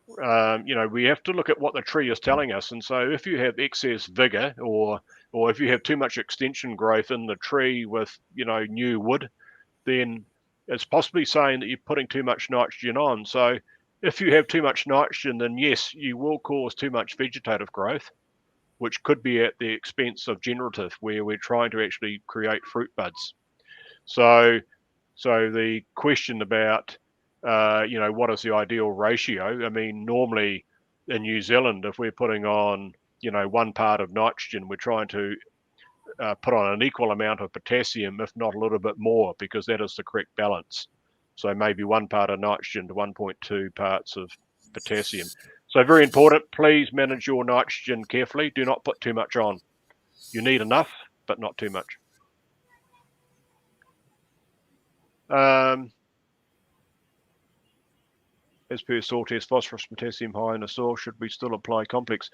we have to look at what the tree is telling us. And so if you have excess vigor, or if you have too much extension growth in the tree with, new wood, then it's possibly saying that you're putting too much nitrogen on. So if you have too much nitrogen, then yes, you will cause too much vegetative growth, which could be at the expense of generative, where we're trying to actually create fruit buds. So the question about, what is the ideal ratio? I mean, normally in New Zealand, if we're putting on, 1 part of nitrogen, we're trying to put on an equal amount of potassium, if not a little bit more, because that is the correct balance. So maybe 1 part of nitrogen to 1.2 parts of potassium. So very important, please manage your nitrogen carefully. Do not put too much on. You need enough, but not too much. As per soil test, phosphorus, potassium high in the soil, should we still apply complex?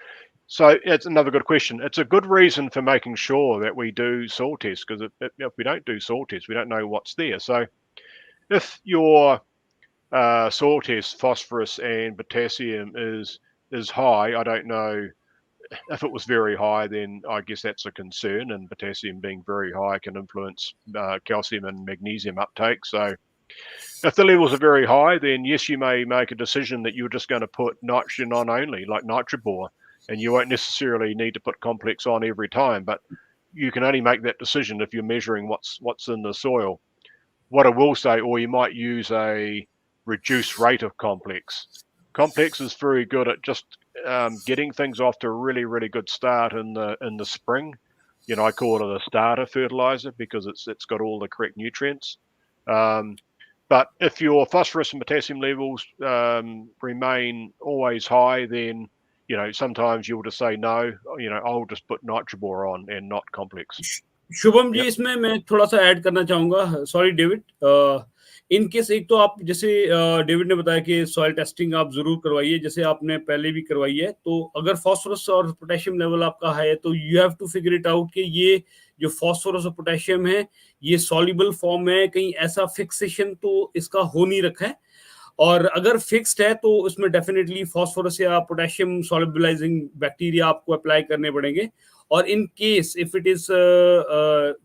So it's another good question. It's a good reason for making sure that we do soil tests, because if we don't do soil tests, we don't know what's there. So if your soil test phosphorus and potassium is high, I don't know. If it was very high, then I guess that's a concern, and potassium being very high can influence calcium and magnesium uptake. So if the levels are very high, then yes, you may make a decision that you're just going to put nitrogen on only, like Nitribor, and you won't necessarily need to put complex on every time, but you can only make that decision if you're measuring what's in the soil. What I will say, or you might use a reduced rate of complex. Complex is very good at just getting things off to a really, really good start in the spring. I call it a starter fertilizer because it's got all the correct nutrients. But if your phosphorus and potassium levels remain always high, then sometimes you'll just say no. I'll just put Nitribor on and not complex.
Shubham ji, इसमें मैं थोड़ा सा add करना चाहूंगा. Sorry David. In case एक तो आप जैसे डेविड ने बताया कि सॉइल टेस्टिंग आप जरूर करवाइए, जैसे आपने पहले भी करवाई है. तो अगर फॉस्फोरस और पोटेशियम लेवल आपका हाई है, तो you have to figure it out कि ये जो फॉस्फोरस और पोटेशियम है, ये सॉल्युबल फॉर्म है, कहीं ऐसा फिक्सेशन तो इसका हो नहीं रखा है. और अगर फिक्स्ड है तो उसमें डेफिनेटली फॉस्फोरस या पोटेशियम सॉल्युबलाइजिंग बैक्टीरिया आपको अप्लाई करने पड़ेंगे. और in case if it is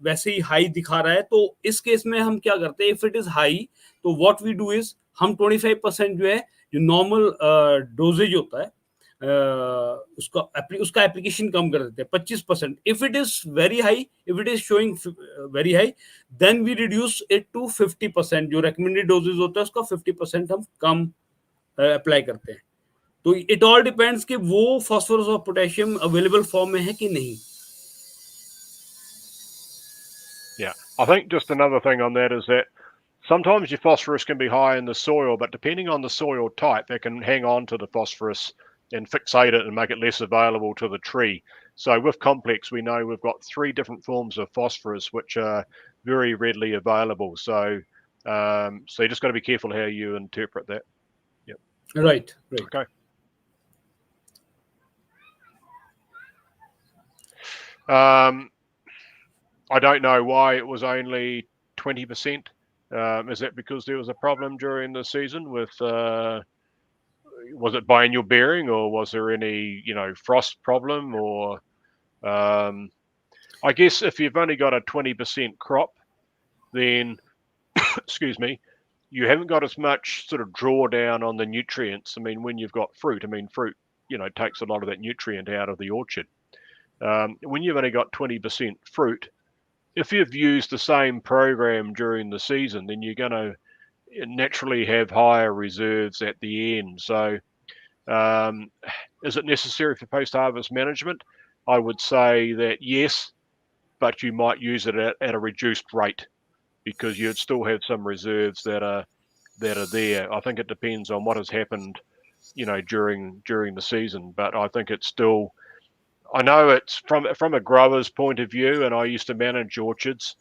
वैसे ही हाई दिखा रहा है, तो इस केस में हम क्या करते हैं, इफ इट इज हाई, तो व्हाट वी डू इज हम 25% जो है, जो नॉर्मल डोजेज होता है, उसका एप्लीकेशन कम कर देते हैं 25%. If it is very high, if it is showing very high, then we reduce it to 50%. जो रेकमेंडेड डोजेज होता है उसका 50% हम कम अप्लाई करते हैं. तो इट ऑल डिपेंड्स कि वो फॉस्फोरस और पोटेशियम अवेलेबल फॉर्म में है कि नहीं.
Yeah, I think just another thing on that is that sometimes your phosphorus can be high in the soil, but depending on the soil type, it can hang on to the phosphorus and fixate it and make it less available to the tree. So with complex, we know we've got 3 different forms of phosphorus which are very readily available. So you just got to be careful how you interpret that. Yep.
Right.
Okay. I don't know why it was only 20%. Is that because there was a problem during the season with, was it biennial bearing, or was there any, frost problem, or I guess if you've only got a 20% crop, then, excuse me, you haven't got as much sort of drawdown on the nutrients. I mean, when you've got fruit, fruit, takes a lot of that nutrient out of the orchard. When you've only got 20% fruit, if you've used the same program during the season, then you're going to naturally have higher reserves at the end. So is it necessary for post-harvest management? I would say that yes, but you might use it at a reduced rate because you'd still have some reserves that are there. I think it depends on what has happened, during the season. But I think it's still. I know it's from a grower's point of view, and I used to manage orchards.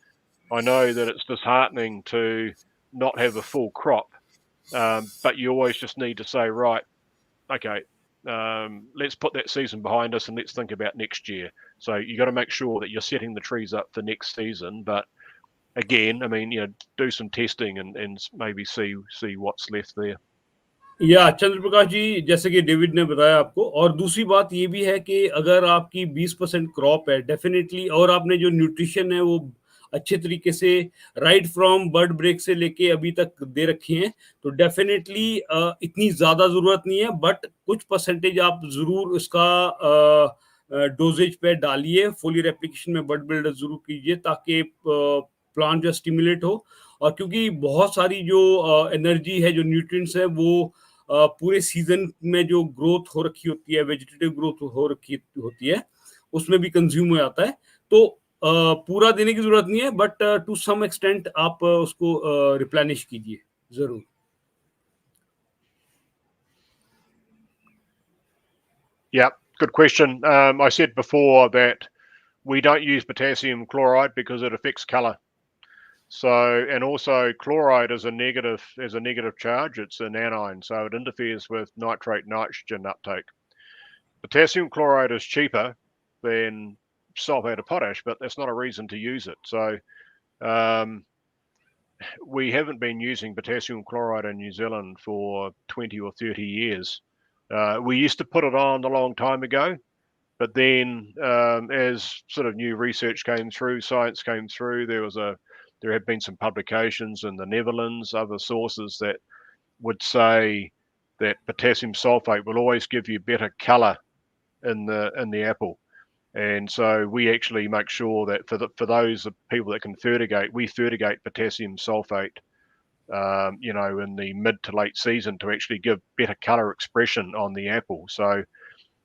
I know that it's disheartening to not have a full crop, but you always just need to say, right, okay, let's put that season behind us and let's think about next year. So you got to make sure that you're setting the trees up for next season. But again, I mean, do some testing and maybe see what's left there.
या चंद्र प्रकाश जी, जैसे कि David ने बताया आपको, और दूसरी बात ये भी है कि अगर आपकी 20% क्रॉप है डेफिनेटली, और आपने जो न्यूट्रिशन है वो अच्छे तरीके से राइट फ्रॉम बर्ड ब्रेक से लेके अभी तक दे रखी हैं, तो डेफिनेटली इतनी ज़्यादा ज़रूरत नहीं है, बट कुछ परसेंटेज आप ज़रूर उसका डोजेज पे डालिए, फोलियर एप्लीकेशन में बर्ड बिल्डर ज़रूर कीजिए ताकि प्लांट जो स्टिमुलेट हो। और क्योंकि बहुत सारी जो एनर्जी है, जो न्यूट्रिएंट्स है, वो पूरे सीजन में जो ग्रोथ हो रखी होती है, वेजिटेटिव ग्रोथ हो रखी होती है, उसमें भी कंज्यूम हो जाता है। तो पूरा देने की जरूरत नहीं है, बट टू सम एक्सटेंट आप उसको रिप्लेनिश कीजिए जरूर।
Yeah, good question. I said before that we don't use potassium chloride because it affects color. So, and also chloride is a negative charge. It's an anion, so it interferes with nitrate nitrogen uptake. Potassium chloride is cheaper than sulfate of potash, but that's not a reason to use it. So, we haven't been using potassium chloride in New Zealand for 20 or 30 years. We used to put it on a long time ago, but then as sort of new research came through, science came through, there have been some publications in the Netherlands, other sources that would say that potassium sulfate will always give you better color in the apple. And so we actually make sure that for those people that can fertigate, we fertigate potassium sulfate, in the mid to late season to actually give better color expression on the apple. So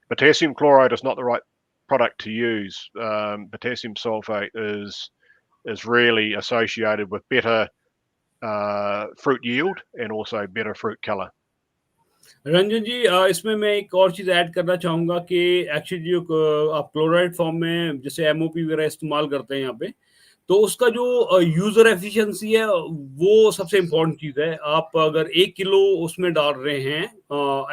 potassium chloride is not the right product to use. Potassium sulfate is really associated with better fruit yield and also better fruit color.
Ranjan जी, इसमें मैं एक और चीज़ add करना चाहूँगा कि actually जो आप chloride form में जैसे एमओपी वगैरह इस्तेमाल करते हैं यहाँ पे, तो उसका जो यूज़र एफिशिएंसी है वो सबसे इम्पोर्टेंट चीज़ है। आप अगर 1 किलो उसमें डाल रहे हैं,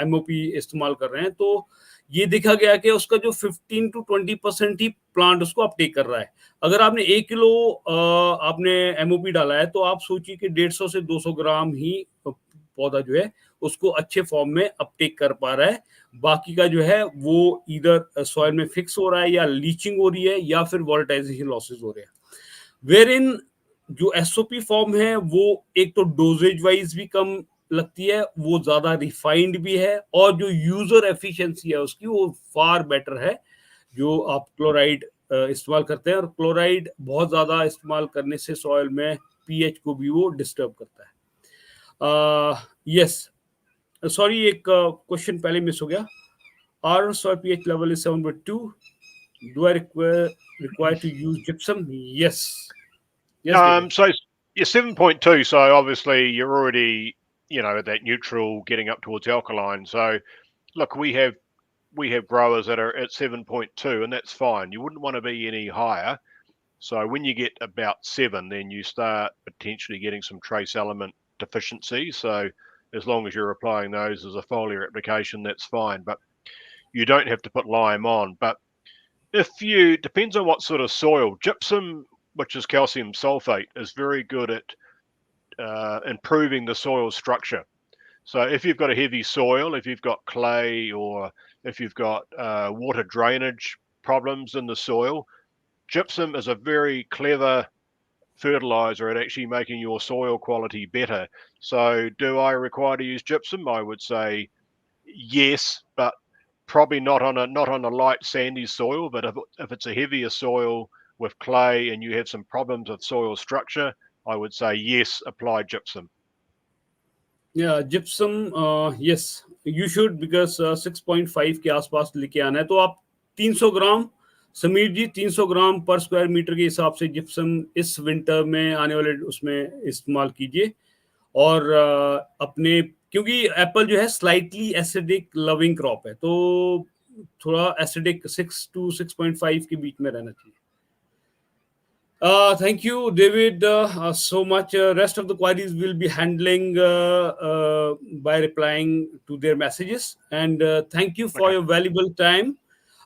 एमओपी इस्तेमाल कर रहे हैं, तो ये देखा गया कि उसका जो 15 to 20% ही प्लांट उसको अपटेक कर रहा है। अगर आपने 1 किलो आपने एमओपी डाला है, तो आप सोचिए कि 150 से 200 ग्राम ही पौधा जो है उसको अच्छे फॉर्म में अपटेक कर पा रहा है। बाकी का जो है वो इधर सॉइल में फिक्स हो रहा है, या लीचिंग हो रही है, या फिर वॉलेटाइजेशन लॉसेस हो रहे हैं। वेर इन जो एसओपी फॉर्म है वो एक तो डोजेज वाइज भी कम लगती है, वो ज्यादा रिफाइंड भी है, और जो यूजर एफिशिएंसी है उसकी वो फार बेटर है जो आप क्लोराइड इस्तेमाल करते हैं। और क्लोराइड बहुत ज्यादा इस्तेमाल करने से सॉइल में पीएच को भी वो डिस्टर्ब करता है। यस, सॉरी, एक क्वेश्चन पहले मिस हो गया। Our soil pH level is 7.2, do I require to use gypsum? Yes. Yes, David.
So you're 7.2, so obviously you're already, at that neutral, getting up towards alkaline. So look, we have growers that are at 7.2, and that's fine. You wouldn't want to be any higher. So when you get about 7, then you start potentially getting some trace element deficiency. So as long as you're applying those as a foliar application, that's fine. But you don't have to put lime on. But depends on what sort of soil. Gypsum, which is calcium sulfate, is very good at improving the soil structure. So if you've got a heavy soil, if you've got clay, or if you've got water drainage problems in the soil, gypsum is a very clever fertilizer at actually making your soil quality better. So do I require to use gypsum? I would say yes, but probably not on a light sandy soil, but if it's a heavier soil with clay and you have some problems with soil structure, I would say yes, apply gypsum.
Yeah, gypsum, yes, you should, because 6.5 के आसपास लेके आना है, तो आप 300 ग्राम, समीर जी, 300 ग्राम पर square metre के हिसाब से जिप्सम इस विंटर में आने वाले उसमें इस्तेमाल कीजिए। और अपने, क्योंकि एप्पल जो है स्लाइटली एसिडिक लविंग क्रॉप है, तो थोड़ा एसिडिक 6 to 6.5 के बीच में रहना चाहिए। Thank you, David, so much. Rest of the queries will be handling by replying to their messages. And thank you for your valuable time.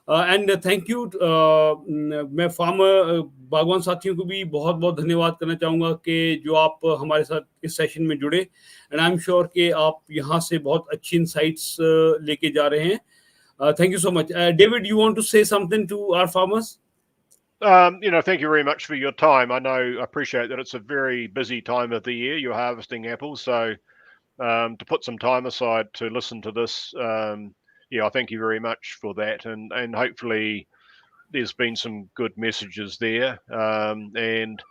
And thank you. मैं farmer बागवान साथियों को भी बहुत बहुत धन्यवाद करना चाहूँगा कि जो आप हमारे साथ इस सेशन में जुड़े। एंड आई एम श्योर कि आप यहाँ से बहुत अच्छी इंसाइट्स लेके जा रहे हैं। Thank you so much. David, you want to say something to our farmers?
Thank you very much for your time. I appreciate that it's a very busy time of the year. You're harvesting apples, so to put some time aside to listen to this, I thank you very much for that. And hopefully there's been some good messages there. And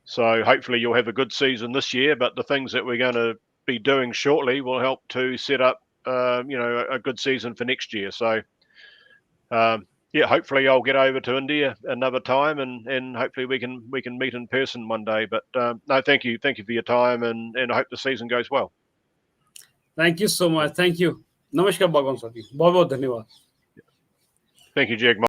so hopefully you'll have a good season this year, but the things that we're going to be doing shortly will help to set up, a good season for next year. So, hopefully I'll get over to India another time, and hopefully we can meet in person one day. But no, thank you for your time, and I hope the season goes well.
Thank you so much. Thank you. Namaskar, बागवान साथी, बहुत बहुत धन्यवाद.
Thank you, Jeg.